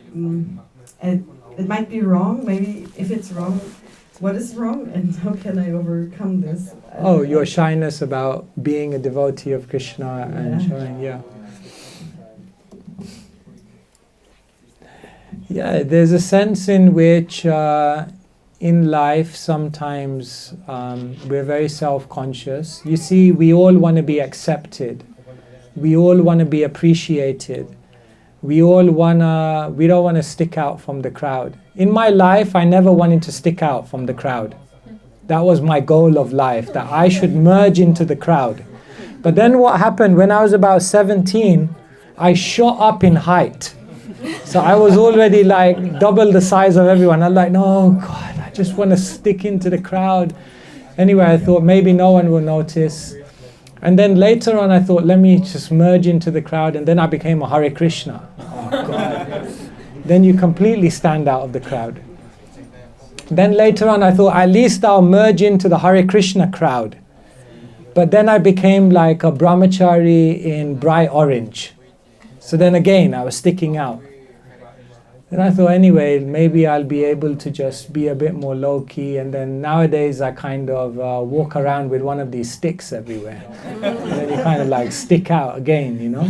Speaker 8: it might be wrong. Maybe if it's wrong, what is wrong and how can I overcome this?
Speaker 1: Oh, your shyness about being a devotee of Krishna and showing, Yeah, there's a sense in which in life sometimes we're very self-conscious. You see, we all want to be accepted. We all want to be appreciated. We don't want to stick out from the crowd. In my life, I never wanted to stick out from the crowd. That was my goal of life, that I should merge into the crowd. But then what happened, when I was about 17, I shot up in height. So I was already like double the size of everyone. I'm like, no, God, I just want to stick into the crowd. Anyway, I thought maybe no one will notice. And then later on I thought, let me just merge into the crowd. And then I became a Hare Krishna. oh God. Then you completely stand out of the crowd. Then later on I thought, at least I'll merge into the Hare Krishna crowd. But then I became like a brahmachari in bright orange. So then again, I was sticking out. And I thought, anyway, maybe I'll be able to just be a bit more low-key. And then nowadays I kind of walk around with one of these sticks everywhere. And then you kind of like stick out again, you know.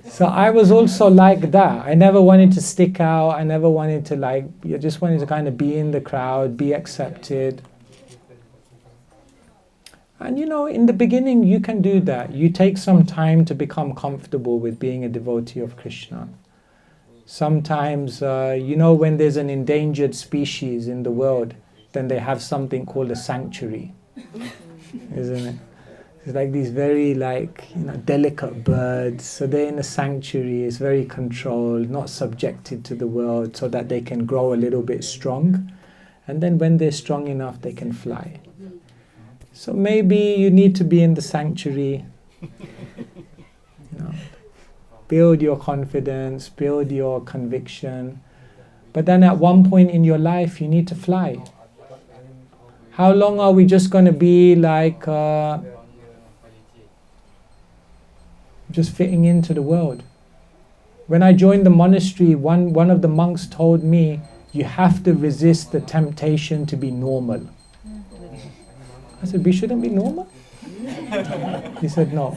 Speaker 1: So I was also like that. I never wanted to stick out. I never wanted to I just wanted to kind of be in the crowd, be accepted. And you know, in the beginning you can do that. You take some time to become comfortable with being a devotee of Krishna. Sometimes, you know, when there's an endangered species in the world, then they have something called a sanctuary, isn't it? It's like these very delicate birds. So they're in a sanctuary, it's very controlled, not subjected to the world, so that they can grow a little bit strong. And then when they're strong enough, they can fly. So maybe you need to be in the sanctuary, you know. Build your confidence, build your conviction. But then at one point in your life, you need to fly. How long are we just going to be just fitting into the world? When I joined the monastery, one of the monks told me, you have to resist the temptation to be normal. I said, we shouldn't be normal? He said, no.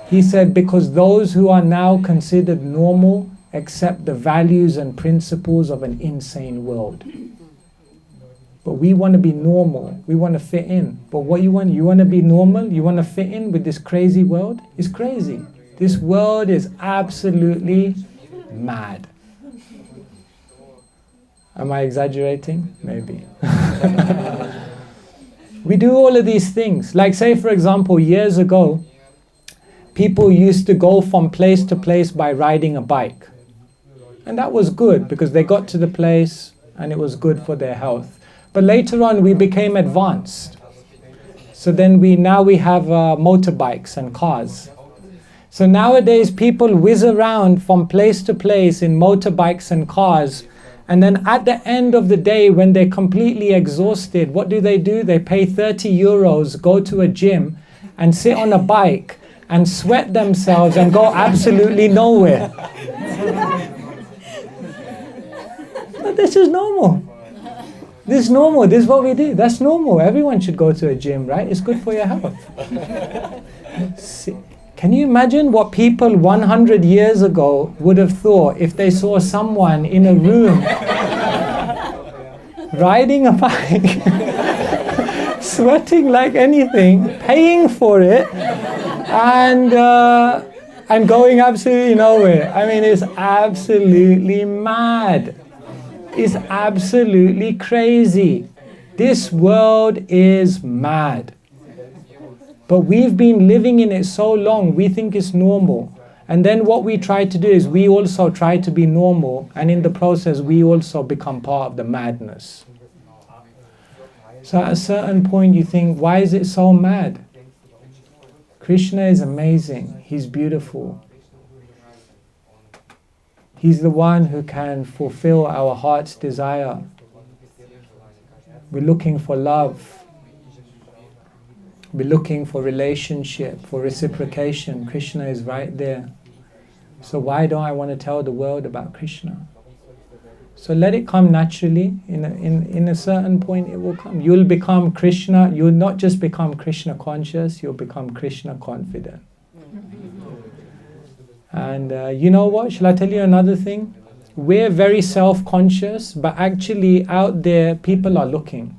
Speaker 1: He said, because those who are now considered normal accept the values and principles of an insane world. But we want to be normal. We want to fit in. But what you want? You want to be normal? You want to fit in with this crazy world? It's crazy. This world is absolutely mad. Am I exaggerating? Maybe. We do all of these things. Like say, for example, years ago, people used to go from place to place by riding a bike. And that was good because they got to the place and it was good for their health. But later on we became advanced. So then now we have motorbikes and cars. So nowadays people whiz around from place to place in motorbikes and cars. And then at the end of the day, when they're completely exhausted, what do? They pay 30 euros, go to a gym and sit on a bike and sweat themselves and go absolutely nowhere. But this is normal. This is normal. This is what we do. That's normal. Everyone should go to a gym, right? It's good for your health. See, can you imagine what people 100 years ago would have thought if they saw someone in a room riding a bike, sweating like anything, paying for it, and going absolutely nowhere? I mean, it's absolutely mad. It's absolutely crazy. This world is mad. But we've been living in it so long, we think it's normal. And then what we try to do is we also try to be normal, and in the process we also become part of the madness. So at a certain point you think, why is it so mad? Krishna is amazing. He's beautiful. He's the one who can fulfill our heart's desire. We're looking for love. We're looking for relationship, for reciprocation. Krishna is right there. So why don't I want to tell the world about Krishna? So let it come naturally. In a certain point it will come. You'll become Krishna. You'll not just become Krishna conscious, you'll become Krishna confident. And you know what? Shall I tell you another thing? We're very self-conscious, but actually out there people are looking.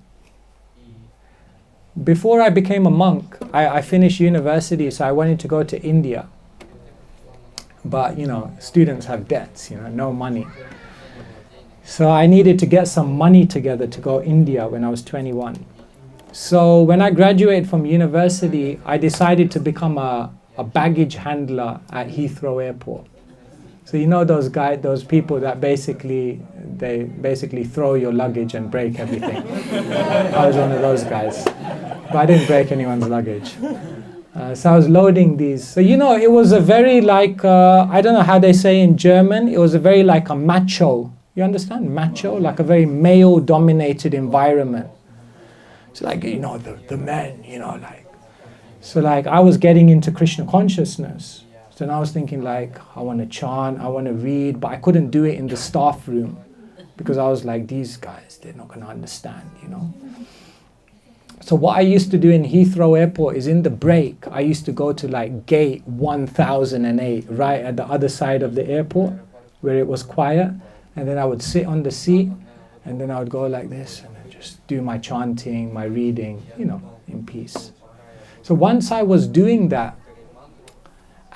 Speaker 1: Before I became a monk, I finished university, so I wanted to go to India. But, students have debts, no money. So I needed to get some money together to go to India when I was 21. So when I graduated from university, I decided to become a baggage handler at Heathrow Airport. So those people that basically throw your luggage and break everything. I was one of those guys. But I didn't break anyone's luggage. So I was loading these. So it was a very like, I don't know how they say in German, it was a very like a macho. You understand? Macho, like a very male-dominated environment. So like, the men, like. So like I was getting into Krishna consciousness. So then I was thinking like, I want to chant, I want to read, but I couldn't do it in the staff room. Because I was like, these guys, they're not going to understand, So what I used to do in Heathrow Airport is in the break, I used to go to like gate 1008, right at the other side of the airport, where it was quiet. And then I would sit on the seat, and then I would go like this, and then just do my chanting, my reading, in peace. So once I was doing that,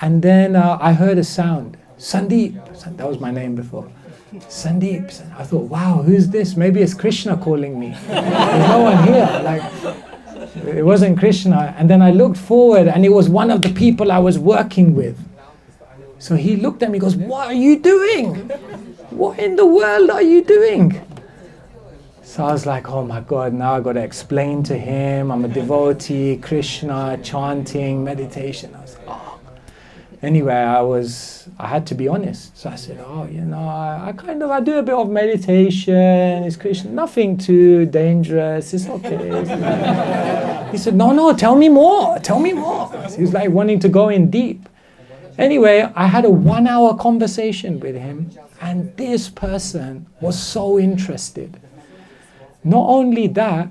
Speaker 1: and then I heard a sound, Sandeep, that was my name before. Sandeep. And I thought, wow, who's this? Maybe it's Krishna calling me. There's no one here. Like, it wasn't Krishna. And then I looked forward, and it was one of the people I was working with. So he looked at me, goes, what are you doing? What in the world are you doing? So I was like, oh my God, now I've got to explain to him. I'm a devotee, Krishna, chanting, meditation. I was like, oh. Anyway, I had to be honest. So I said, I do a bit of meditation. It's Krishna, nothing too dangerous. It's okay. He said, no, tell me more. Tell me more. So he was like wanting to go in deep. Anyway, I had a 1-hour conversation with him, and this person was so interested. Not only that,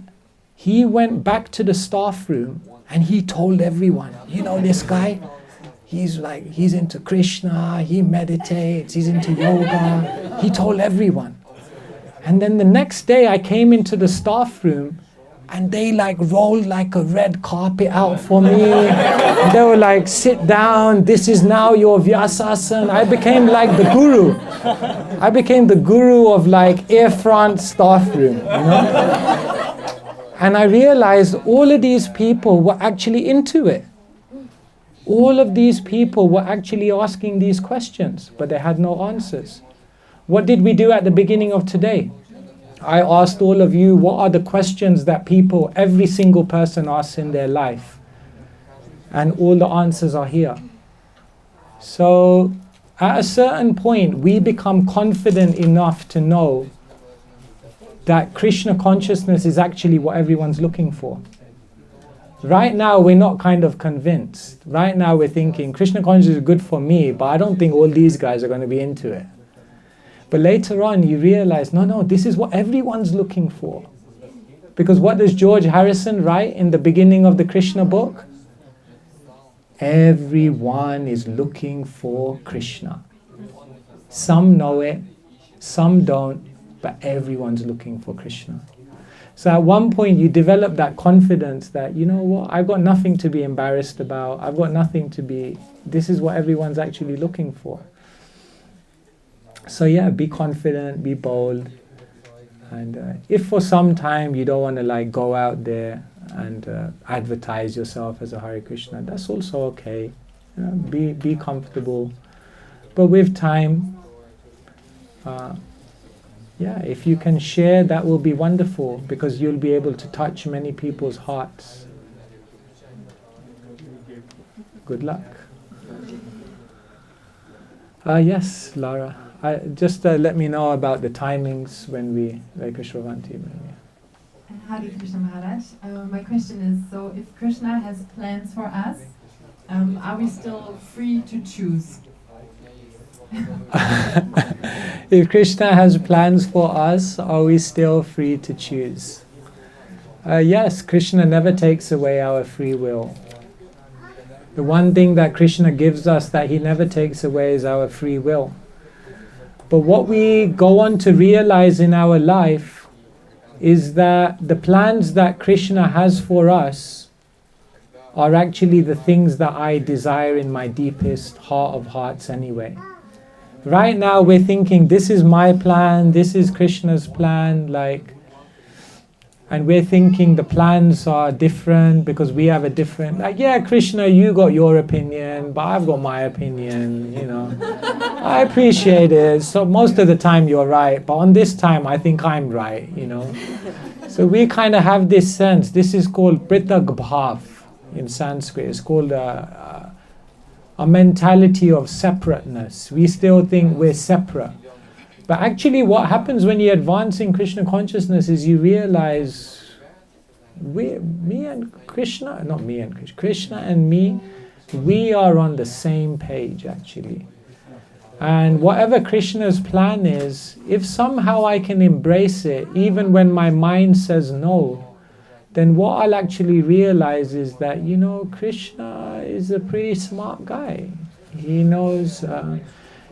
Speaker 1: he went back to the staff room and he told everyone, this guy, he's into Krishna, he meditates, he's into yoga. He told everyone. And then the next day I came into the staff room, and they like rolled like a red carpet out for me. They were like, sit down, this is now your Vyasasana. I became like the guru. I became the guru of like Air France staff room, And I realized all of these people were actually into it. All of these people were actually asking these questions, but they had no answers. What did we do at the beginning of today? I asked all of you, what are the questions that every single person asks in their life? And all the answers are here. So at a certain point, we become confident enough to know that Krishna consciousness is actually what everyone's looking for. Right now, we're not kind of convinced. Right now, we're thinking, Krishna consciousness is good for me, but I don't think all these guys are going to be into it. But later on, you realize, no, this is what everyone's looking for. Because what does George Harrison write in the beginning of the Krishna book? Everyone is looking for Krishna. Some know it, some don't, but everyone's looking for Krishna. So at one point you develop that confidence that, you know what, I've got nothing to be embarrassed about, I've got nothing to be, this is what everyone's actually looking for. So yeah, be confident, be bold, and if for some time you don't want to like go out there and advertise yourself as a Hare Krishna, that's also okay. Be comfortable, but with time, if you can share, that will be wonderful, because you'll be able to touch many people's hearts. Good luck. Yes, Lara. Just let me know about the timings when we Rekashravanti.
Speaker 9: Hare Krishna Maharaj. My question is, so if Krishna has plans for us, are we still free to choose?
Speaker 1: If Krishna has plans for us, are we still free to choose? Yes, Krishna never takes away our free will. The one thing that Krishna gives us that he never takes away is our free will. But what we go on to realize in our life is that the plans that Krishna has for us are actually the things that I desire in my deepest heart of hearts anyway. Right now we're thinking, this is my plan, this is Krishna's plan, and we're thinking the plans are different because we have a different, Krishna, you got your opinion, but I've got my opinion, I appreciate it. So most of the time you're right, but on this time I think I'm right, So we kind of have this sense, this is called Pritag Bhav, in Sanskrit. It's called a mentality of separateness. We still think we're separate. But actually what happens when you advance in Krishna consciousness is you realize Krishna and me, we are on the same page actually. And whatever Krishna's plan is, if somehow I can embrace it, even when my mind says no, then what I'll actually realize is that, Krishna is a pretty smart guy. He knows,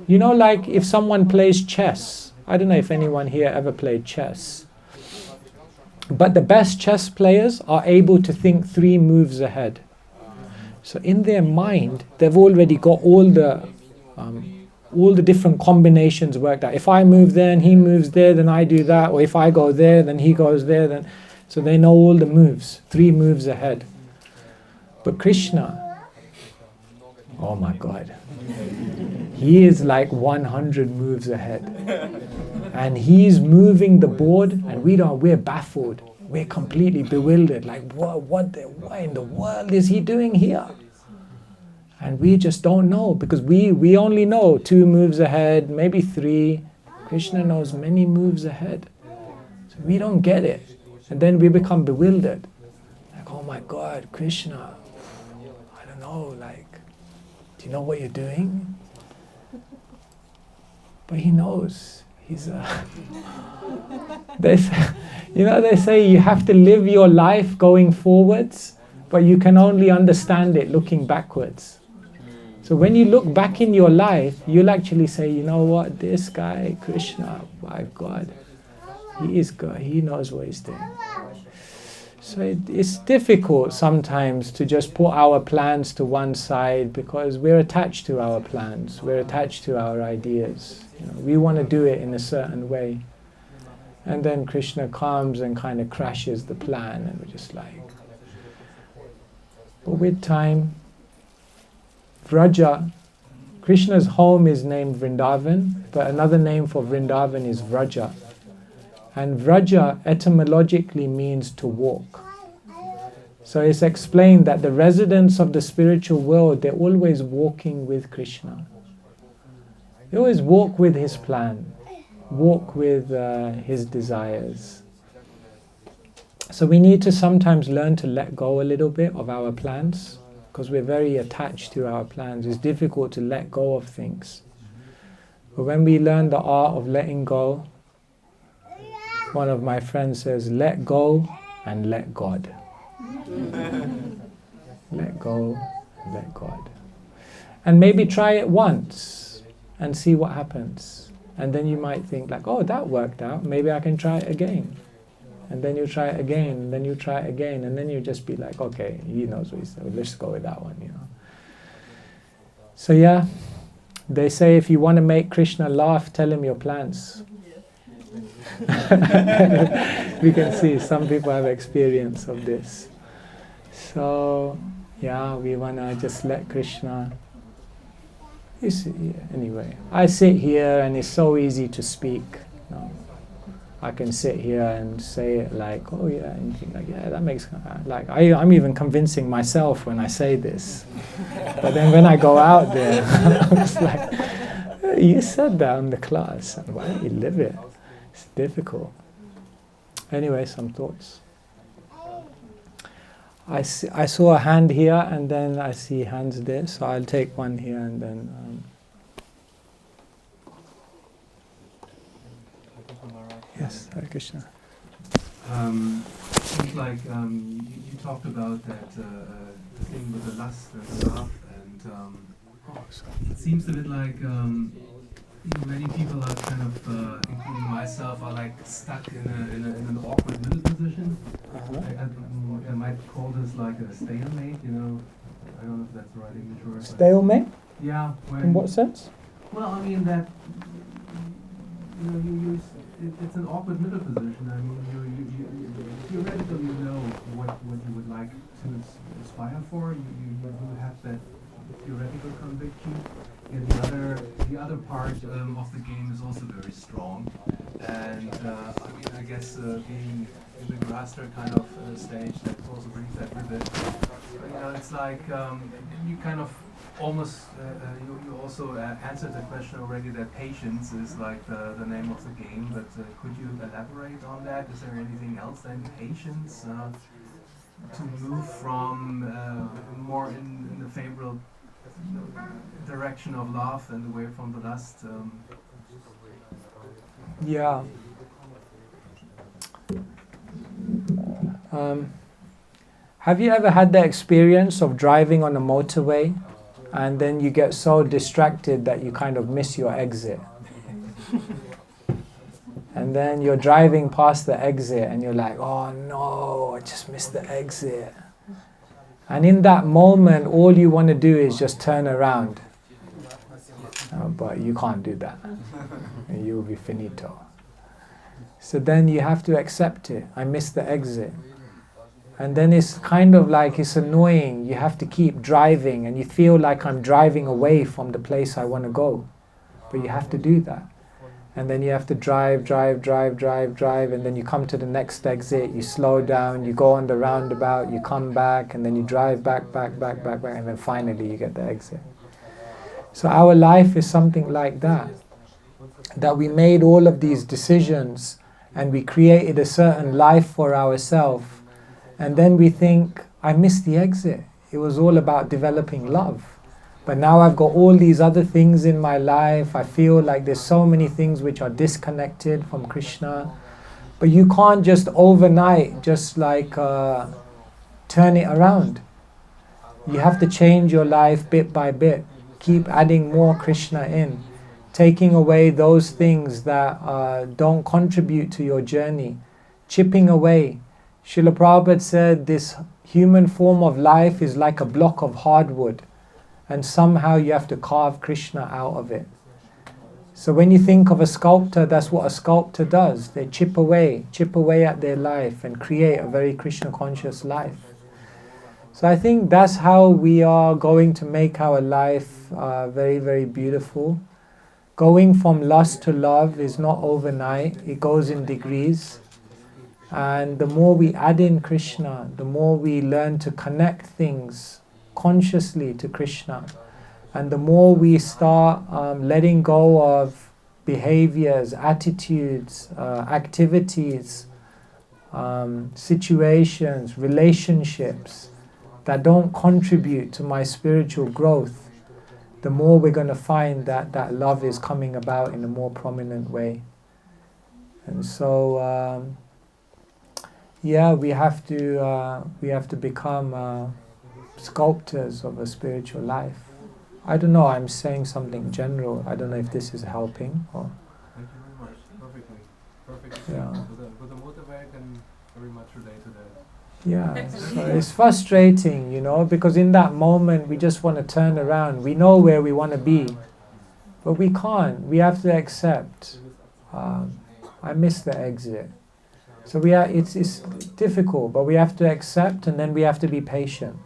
Speaker 1: like if someone plays chess, I don't know if anyone here ever played chess, but the best chess players are able to think 3 moves ahead. So in their mind, they've already got all the different combinations worked out. If I move there and he moves there, then I do that. Or if I go there, then he goes there. Then, so they know all the moves, 3 moves ahead. But Krishna, oh my God, he is like 100 moves ahead. And he's moving the board and we're baffled. We're completely bewildered. Like, what in the world is he doing here? And we just don't know, because we only know 2 moves ahead, maybe 3. Krishna knows many moves ahead. So we don't get it. And then we become bewildered. Like, oh my God, Krishna, I don't know, like, do you know what you're doing? But he knows. He's they say you have to live your life going forwards, but you can only understand it looking backwards. So when you look back in your life, you'll actually say, you know what, this guy, Krishna, my God, he is good, he knows what he's doing. So it's difficult sometimes to just put our plans to one side, because we're attached to our plans, we're attached to our ideas. We want to do it in a certain way. And then Krishna comes and kind of crashes the plan, and we're just like... But with time, Vraja, Krishna's home is named Vrindavan, but another name for Vrindavan is Vraja. And Vraja etymologically means to walk. So it's explained that the residents of the spiritual world, they're always walking with Krishna. They always walk with his plan, walk with his desires. So we need to sometimes learn to let go a little bit of our plans, because we're very attached to our plans. It's difficult to let go of things. But when we learn the art of letting go, one of my friends says, let go and let God. Let go and let God. And maybe try it once and see what happens. And then you might think like, oh, that worked out, maybe I can try it again. And then you try it again, and then you try it again, and then you just be like, okay, he knows what he's saying, let's go with that one, So yeah, they say if you want to make Krishna laugh, tell him your plans. We can see some people have experience of this. So yeah, we want to just let Krishna... You see, anyway, I sit here and it's so easy to speak. I can sit here and say it like, oh yeah, and think like, yeah, that makes, like, I'm even convincing myself when I say this. But then when I go out there, I was like, you said that in the class, and why don't you live it? It's difficult. Anyway, some thoughts. I saw a hand here, and then I see hands there, so I'll take one here and then... Yes, Hare Krishna.
Speaker 10: Seems like you talked about that the thing with the lust and stuff, and it seems a bit like many people are kind of, including myself, are like stuck in an awkward middle position. I might call this like a stalemate. I don't know if that's the right English word.
Speaker 1: Stalemate?
Speaker 10: Yeah.
Speaker 1: In what sense?
Speaker 10: Well, I mean that it's an awkward middle position. I mean, you theoretically know what you would like to aspire for. You have that theoretical conviction. And the other part of the game is also very strong. And I mean, I guess being in the Grasser kind of stage, that also brings that with it. You know, it's like you kind of almost you also answered the question already that patience is like the name of the game. But could you elaborate on that? Is there anything else than patience to move from more in the favorable direction of love and away from the lust?
Speaker 1: Yeah. Have you ever had the experience of driving on a motorway and then you get so distracted that you kind of miss your exit? And then you're driving past the exit and you're like, oh no, I just missed the exit. And in that moment, all you want to do is just turn around. But you can't do that. You'll be finito. So then you have to accept it. I missed the exit. And then it's kind of like it's annoying. You have to keep driving and you feel like I'm driving away from the place I want to go. But you have to do that. And then you have to drive, and then you come to the next exit, you slow down, you go on the roundabout, you come back, and then you drive back, and then finally you get the exit. So our life is something like that. That we made all of these decisions and we created a certain life for ourselves. And then we think, I missed the exit. It was all about developing love. But now I've got all these other things in my life. I feel like there's so many things which are disconnected from Krishna. But you can't just overnight just like turn it around. You have to change your life bit by bit. Keep adding more Krishna in. Taking away those things that don't contribute to your journey. Chipping away. Srila Prabhupada said this human form of life is like a block of hardwood. And somehow you have to carve Krishna out of it. So when you think of a sculptor, that's what a sculptor does. They chip away at their life and create a very Krishna conscious life. So I think that's how we are going to make our life very, very beautiful. Going from lust to love is not overnight. It goes in degrees. And the more we add in Krishna, the more we learn to connect things consciously to Krishna, and the more we start letting go of behaviors, attitudes, activities, situations, relationships that don't contribute to my spiritual growth, the more we're going to find that love is coming about in a more prominent way. And so we have to become sculptors of a spiritual life. I don't know, I'm saying something general. I don't know if this is helping. Or
Speaker 10: Thank you very much. Perfectly.
Speaker 1: Yeah.
Speaker 10: With the motorway, I can very much relate to that.
Speaker 1: Yeah, so it's frustrating, because in that moment we just want to turn around. We know where we want to be, but we can't. We have to accept. I missed the exit. So it's difficult, but we have to accept, and then we have to be patient.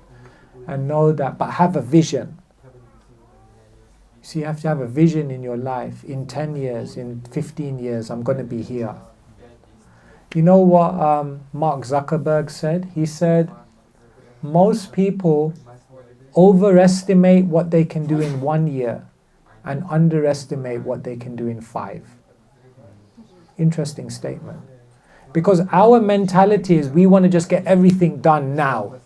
Speaker 1: And know that, but have a vision. So you have to have a vision in your life. In 10 years, in 15 years, I'm going to be here. You know what Mark Zuckerberg said? He said, most people overestimate what they can do in 1 year and underestimate what they can do in 5. Interesting statement. Because our mentality is we want to just get everything done now.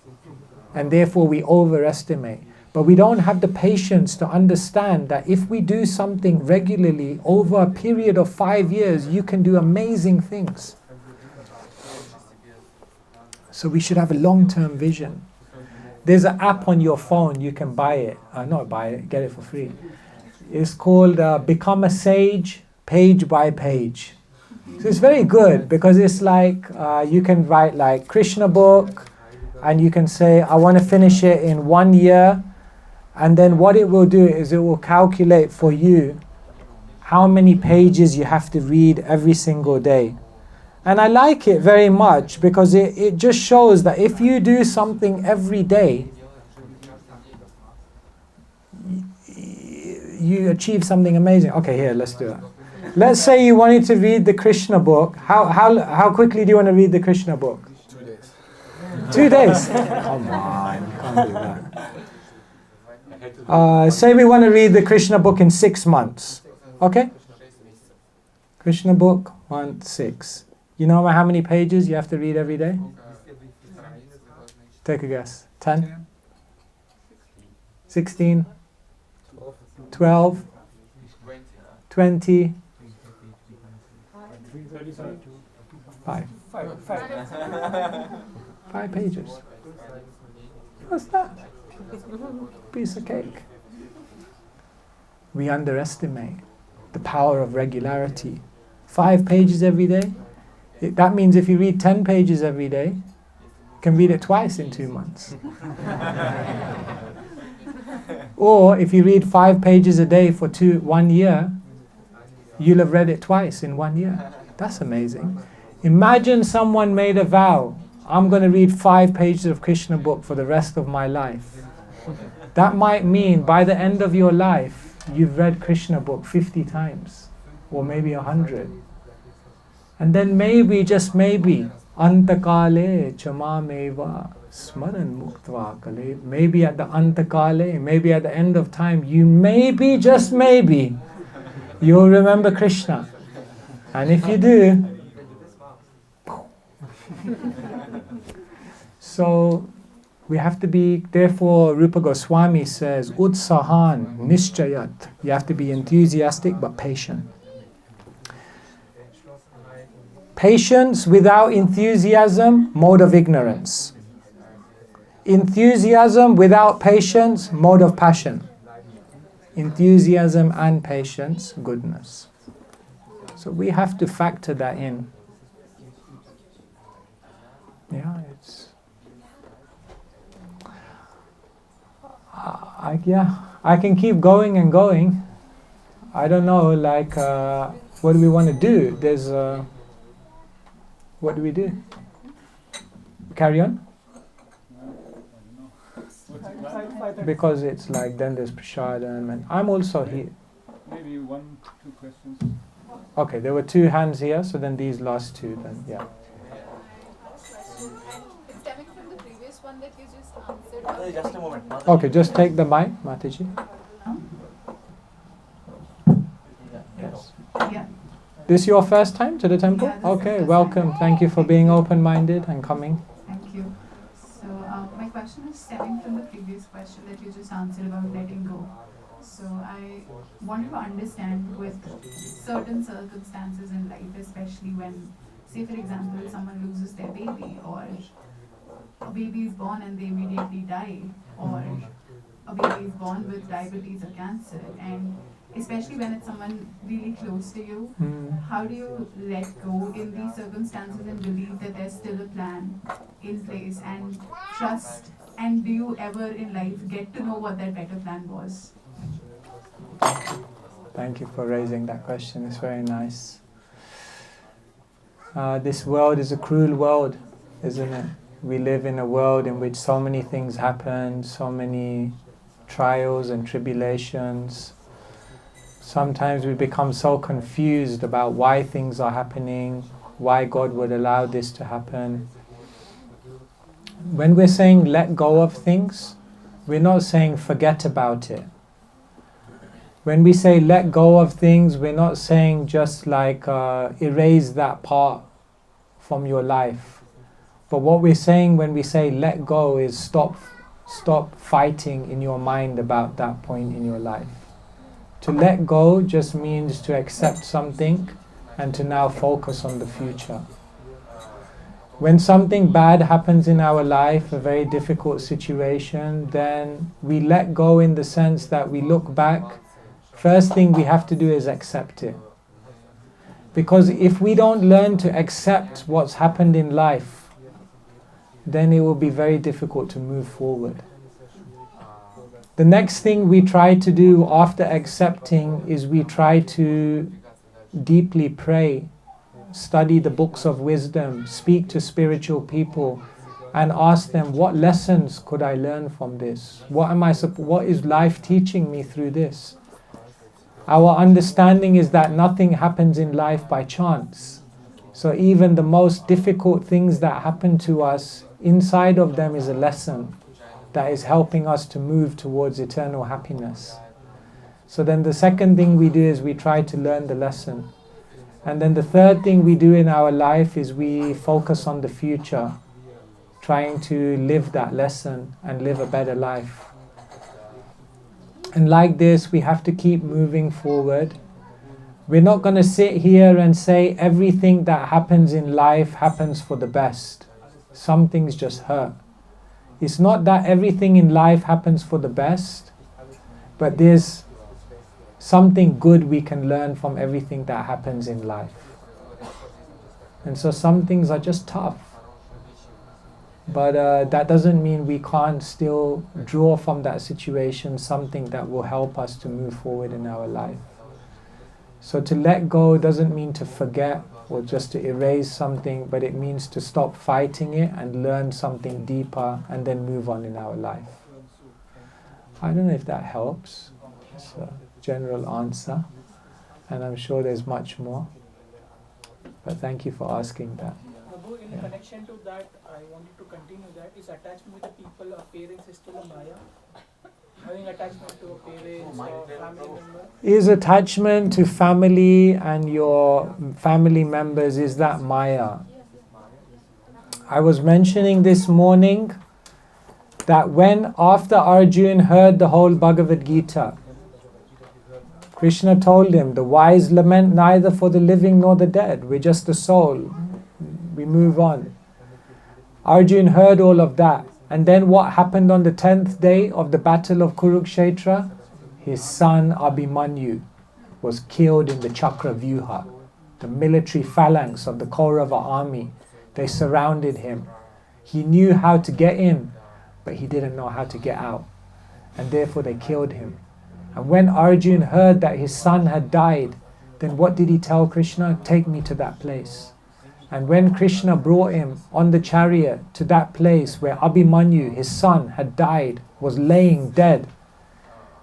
Speaker 1: And therefore we overestimate. But we don't have the patience to understand that if we do something regularly over a period of 5 years, you can do amazing things. So we should have a long-term vision. There's an app on your phone, you can buy it. Not buy it, get it for free. It's called Become a Sage, Page by Page. So it's very good because it's like you can write like Krishna book, and you can say, I want to finish it in 1 year. And then what it will do is it will calculate for you how many pages you have to read every single day. And I like it very much because it just shows that if you do something every day, you achieve something amazing. Okay, here, let's do it. Let's say you wanted to read the Krishna book. How quickly do you want to read the Krishna book?
Speaker 5: 2 days.
Speaker 1: 2 days? Come on, you can't do that. Say we want to read the Krishna book in 6 months. Okay? Krishna book, 1:6. You know how many pages you have to read every day? Take a guess. 10? 16? 12? 20? 5. 5 pages. What's that? Piece of cake. We underestimate the power of regularity. 5 pages every day. That means if you read 10 pages every day, you can read it twice in 2 months. Or if you read 5 pages a day for 1 year, you'll have read it twice in 1 year. That's amazing. Imagine someone made a vow, I'm going to read 5 pages of Krishna book for the rest of my life. That might mean by the end of your life, you've read Krishna book 50 times, or maybe 100. And then maybe, just maybe, antakale chamameva smaran muktva kale. Maybe at the antakale, maybe at the end of time, you maybe, just maybe, you'll remember Krishna. And if you do, so we have to be, therefore Rupa Goswami says, utsahan nishchayat. You have to be enthusiastic but patient. Patience without enthusiasm, mode of ignorance. Enthusiasm without patience, mode of passion. Enthusiasm and patience, goodness. So we have to factor that in. Yeah, it's... I can keep going and going. I don't know, like, what do we want to do? There's... what do we do? Carry on? Because it's like, then there's prasadam, and I'm also here.
Speaker 11: Maybe 1-2 questions.
Speaker 1: Okay, there were 2 hands here, so then these last 2, then, yeah.
Speaker 12: It's coming from the previous one that you just answered.
Speaker 6: Just a moment.
Speaker 1: Okay, just take the mic, Mataji. Yes.
Speaker 9: Yeah.
Speaker 1: This your first time to the temple?
Speaker 9: Yeah, this is
Speaker 1: Okay,
Speaker 9: the first
Speaker 1: welcome.
Speaker 9: time.
Speaker 1: Thank you for being open-minded and coming.
Speaker 9: Thank you. So my question is stemming from the previous question that you just answered about letting go. So I wanted to understand with certain circumstances in life, especially when, say for example, someone loses their baby, or a baby is born and they immediately die, or a baby is born with diabetes or cancer, and especially when it's someone really close to you, how do you let go in these circumstances and believe that there's still a plan in place and trust? And do you ever in life get to know what that better plan was?
Speaker 1: Thank you for raising that question. It's very nice. This world is a cruel world, isn't it? We live in a world in which so many things happen, so many trials and tribulations. Sometimes we become so confused about why things are happening, why God would allow this to happen. When we're saying let go of things, we're not saying forget about it. When we say let go of things, we're not saying just like erase that part from your life. But what we're saying when we say let go is stop fighting in your mind about that point in your life. To let go just means to accept something and to now focus on the future. When something bad happens in our life, a very difficult situation, then we let go in the sense that we look back. First thing we have to do is accept it. Because if we don't learn to accept what's happened in life, then it will be very difficult to move forward. The next thing we try to do after accepting is we try to deeply pray, study the books of wisdom, speak to spiritual people, and ask them, what lessons could I learn from this? What is life teaching me through this? Our understanding is that nothing happens in life by chance. So even the most difficult things that happen to us, inside of them is a lesson that is helping us to move towards eternal happiness. So then the second thing we do is we try to learn the lesson. And then the third thing we do in our life is we focus on the future, trying to live that lesson and live a better life. And like this, we have to keep moving forward. We're not going to sit here and say everything that happens in life happens for the best. Some things just hurt. It's not that everything in life happens for the best, but there's something good we can learn from everything that happens in life. And so some things are just tough. But that doesn't mean we can't still draw from that situation something that will help us to move forward in our life. So to let go doesn't mean to forget or just to erase something, but it means to stop fighting it and learn something deeper and then move on in our life. I don't know if that helps. It's a general answer, and I'm sure there's much more. But thank you for asking that.
Speaker 2: Prabhu, in connection to that, I wanted to continue that. Is attachment with the people or parents is still a Maya? Having attachment to a parents or family member?
Speaker 1: Is attachment to family and your family members, is that Maya? I was mentioning this morning that when after Arjun heard the whole Bhagavad Gita, Krishna told him, the wise lament neither for the living nor the dead. We're just the soul. We move on. Arjun heard all of that. And then what happened on the 10th day of the battle of Kurukshetra? His son Abhimanyu was killed in the Chakra Vyuha. The military phalanx of the Kaurava army, they surrounded him. He knew how to get in, but he didn't know how to get out. And therefore they killed him. And when Arjun heard that his son had died, then what did he tell Krishna? Take me to that place. And when Krishna brought him on the chariot to that place where Abhimanyu, his son, had died, was laying dead,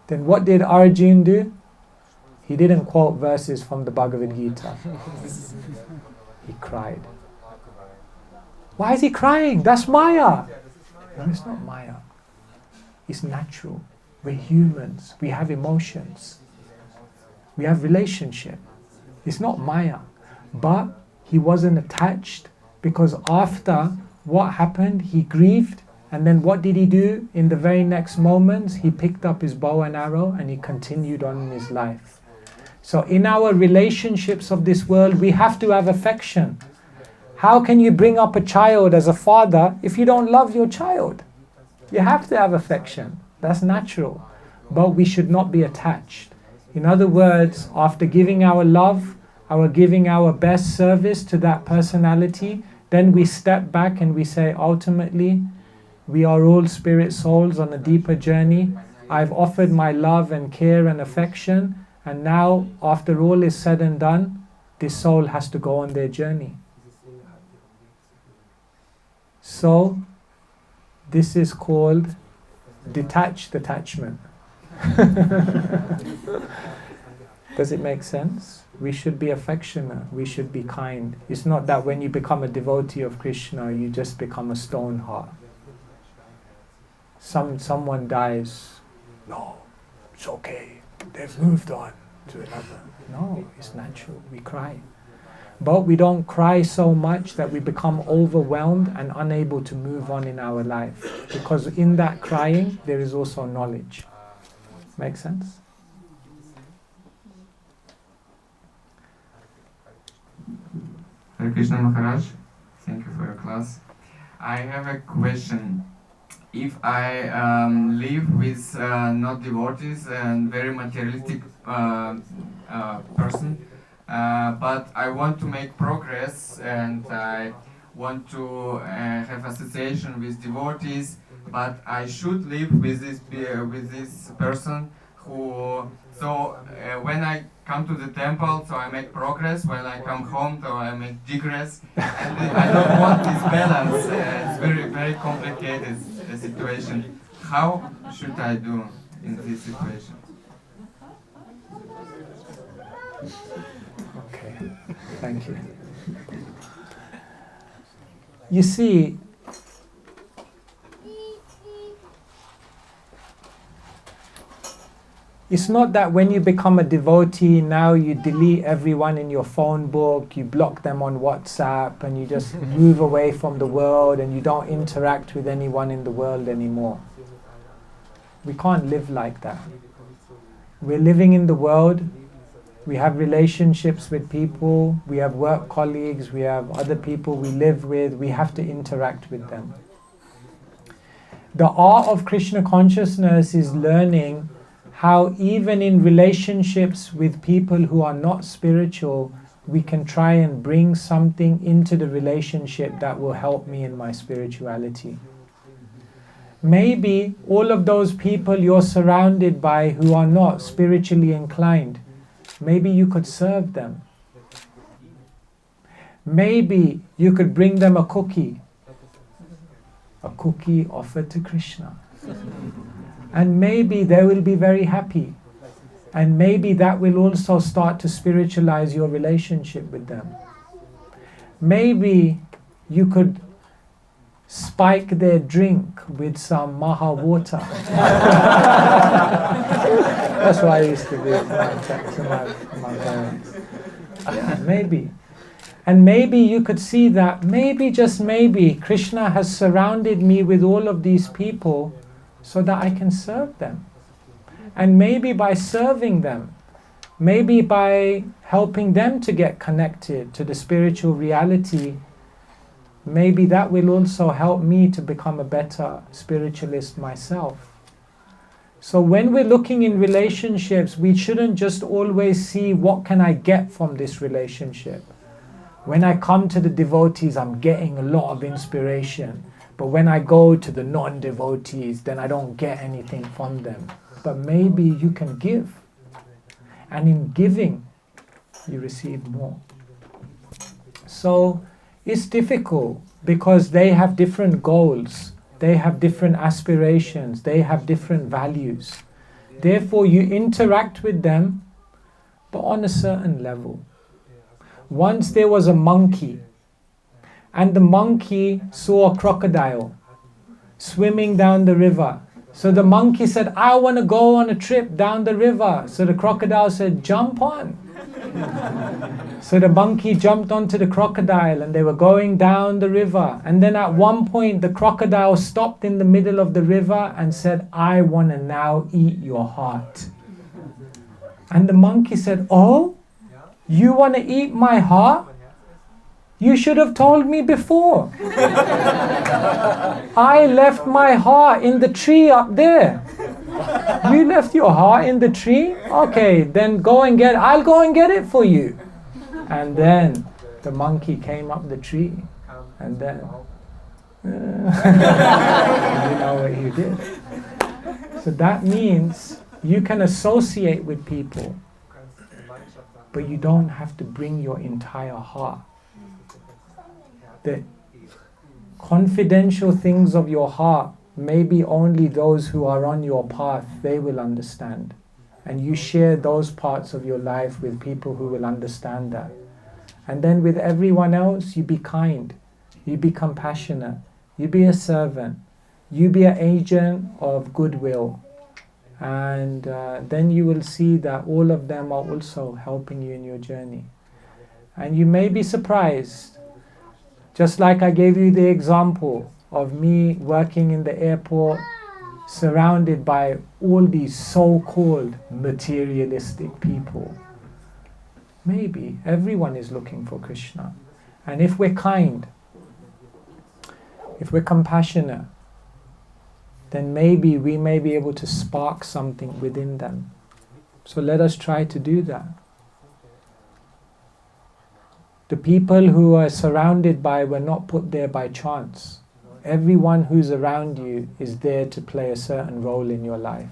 Speaker 1: then what did Arjun do? He didn't quote verses from the Bhagavad Gita. He cried. Why is he crying? That's Maya. No, it's not Maya. It's natural. We're humans. We have emotions. We have relationship. It's not Maya. But he wasn't attached because after what happened, he grieved. And then what did he do? In the very next moments, he picked up his bow and arrow and he continued on in his life. So in our relationships of this world, we have to have affection. How can you bring up a child as a father if you don't love your child? You have to have affection. That's natural. But we should not be attached. In other words, after giving our love, giving our best service to that personality, then we step back and we say, ultimately, we are all spirit souls on a deeper journey. I've offered my love and care and affection, and now, after all is said and done, this soul has to go on their journey. So, this is called detached attachment. Does it make sense? We should be affectionate, we should be kind. It's not that when you become a devotee of Krishna, you just become a stone heart. Someone dies, no, it's okay, they've moved on to another. No, it's natural, we cry. But we don't cry so much that we become overwhelmed and unable to move on in our life. Because in that crying, there is also knowledge. Make sense?
Speaker 13: Hare Krishna Maharaj, thank you for your class. I have a question. If I live with not devotees and very materialistic person, but I want to make progress and I want to have association with devotees, but I should live with this person who. So when I come to the temple, so I make progress. When I come home, so I make digress. And I don't want this balance. It's very, very complicated situation. How should I do in this situation?
Speaker 1: Thank you. You see, it's not that when you become a devotee, now you delete everyone in your phone book, you block them on WhatsApp, and you just move away from the world and you don't interact with anyone in the world anymore. We can't live like that. We're living in the world, we have relationships with people, we have work colleagues, we have other people we live with, we have to interact with them. The art of Krishna consciousness is learning how even in relationships with people who are not spiritual, we can try and bring something into the relationship that will help me in my spirituality. Maybe all of those people you're surrounded by who are not spiritually inclined, maybe you could serve them. Maybe you could bring them a cookie offered to Krishna. And maybe they will be very happy. And maybe that will also start to spiritualize your relationship with them. Maybe you could spike their drink with some Maha water. That's what I used to do to my parents. Yeah, maybe. And maybe you could see that, maybe, just maybe, Krishna has surrounded me with all of these people so that I can serve them. And maybe by serving them, maybe by helping them to get connected to the spiritual reality, maybe that will also help me to become a better spiritualist myself. So when we're looking in relationships, we shouldn't just always see what can I get from this relationship. When I come to the devotees, I'm getting a lot of inspiration. But when I go to the non-devotees, then I don't get anything from them. But maybe you can give. And in giving, you receive more. So it's difficult because they have different goals. They have different aspirations. They have different values. Therefore, you interact with them, but on a certain level. Once there was a monkey, and the monkey saw a crocodile swimming down the river. So the monkey said, I want to go on a trip down the river. So the crocodile said, jump on. So the monkey jumped onto the crocodile and they were going down the river. And then at one point the crocodile stopped in the middle of the river and said, I want to now eat your heart. And the monkey said, oh, you want to eat my heart? You should have told me before. I left my heart in the tree up there. You left your heart in the tree? Okay, then I'll go and get it for you. And then the monkey came up the tree. And then, you know what he did. So that means you can associate with people, but you don't have to bring your entire heart. The confidential things of your heart, maybe only those who are on your path, they will understand. And you share those parts of your life with people who will understand that. And then with everyone else, you be kind, you be compassionate, you be a servant, you be an agent of goodwill. And then you will see that all of them are also helping you in your journey. And you may be surprised. Just like I gave you the example of me working in the airport, surrounded by all these so-called materialistic people. Maybe everyone is looking for Krishna. And if we're kind, if we're compassionate, then maybe we may be able to spark something within them. So let us try to do that. The people who are surrounded by were not put there by chance. Everyone who's around you is there to play a certain role in your life.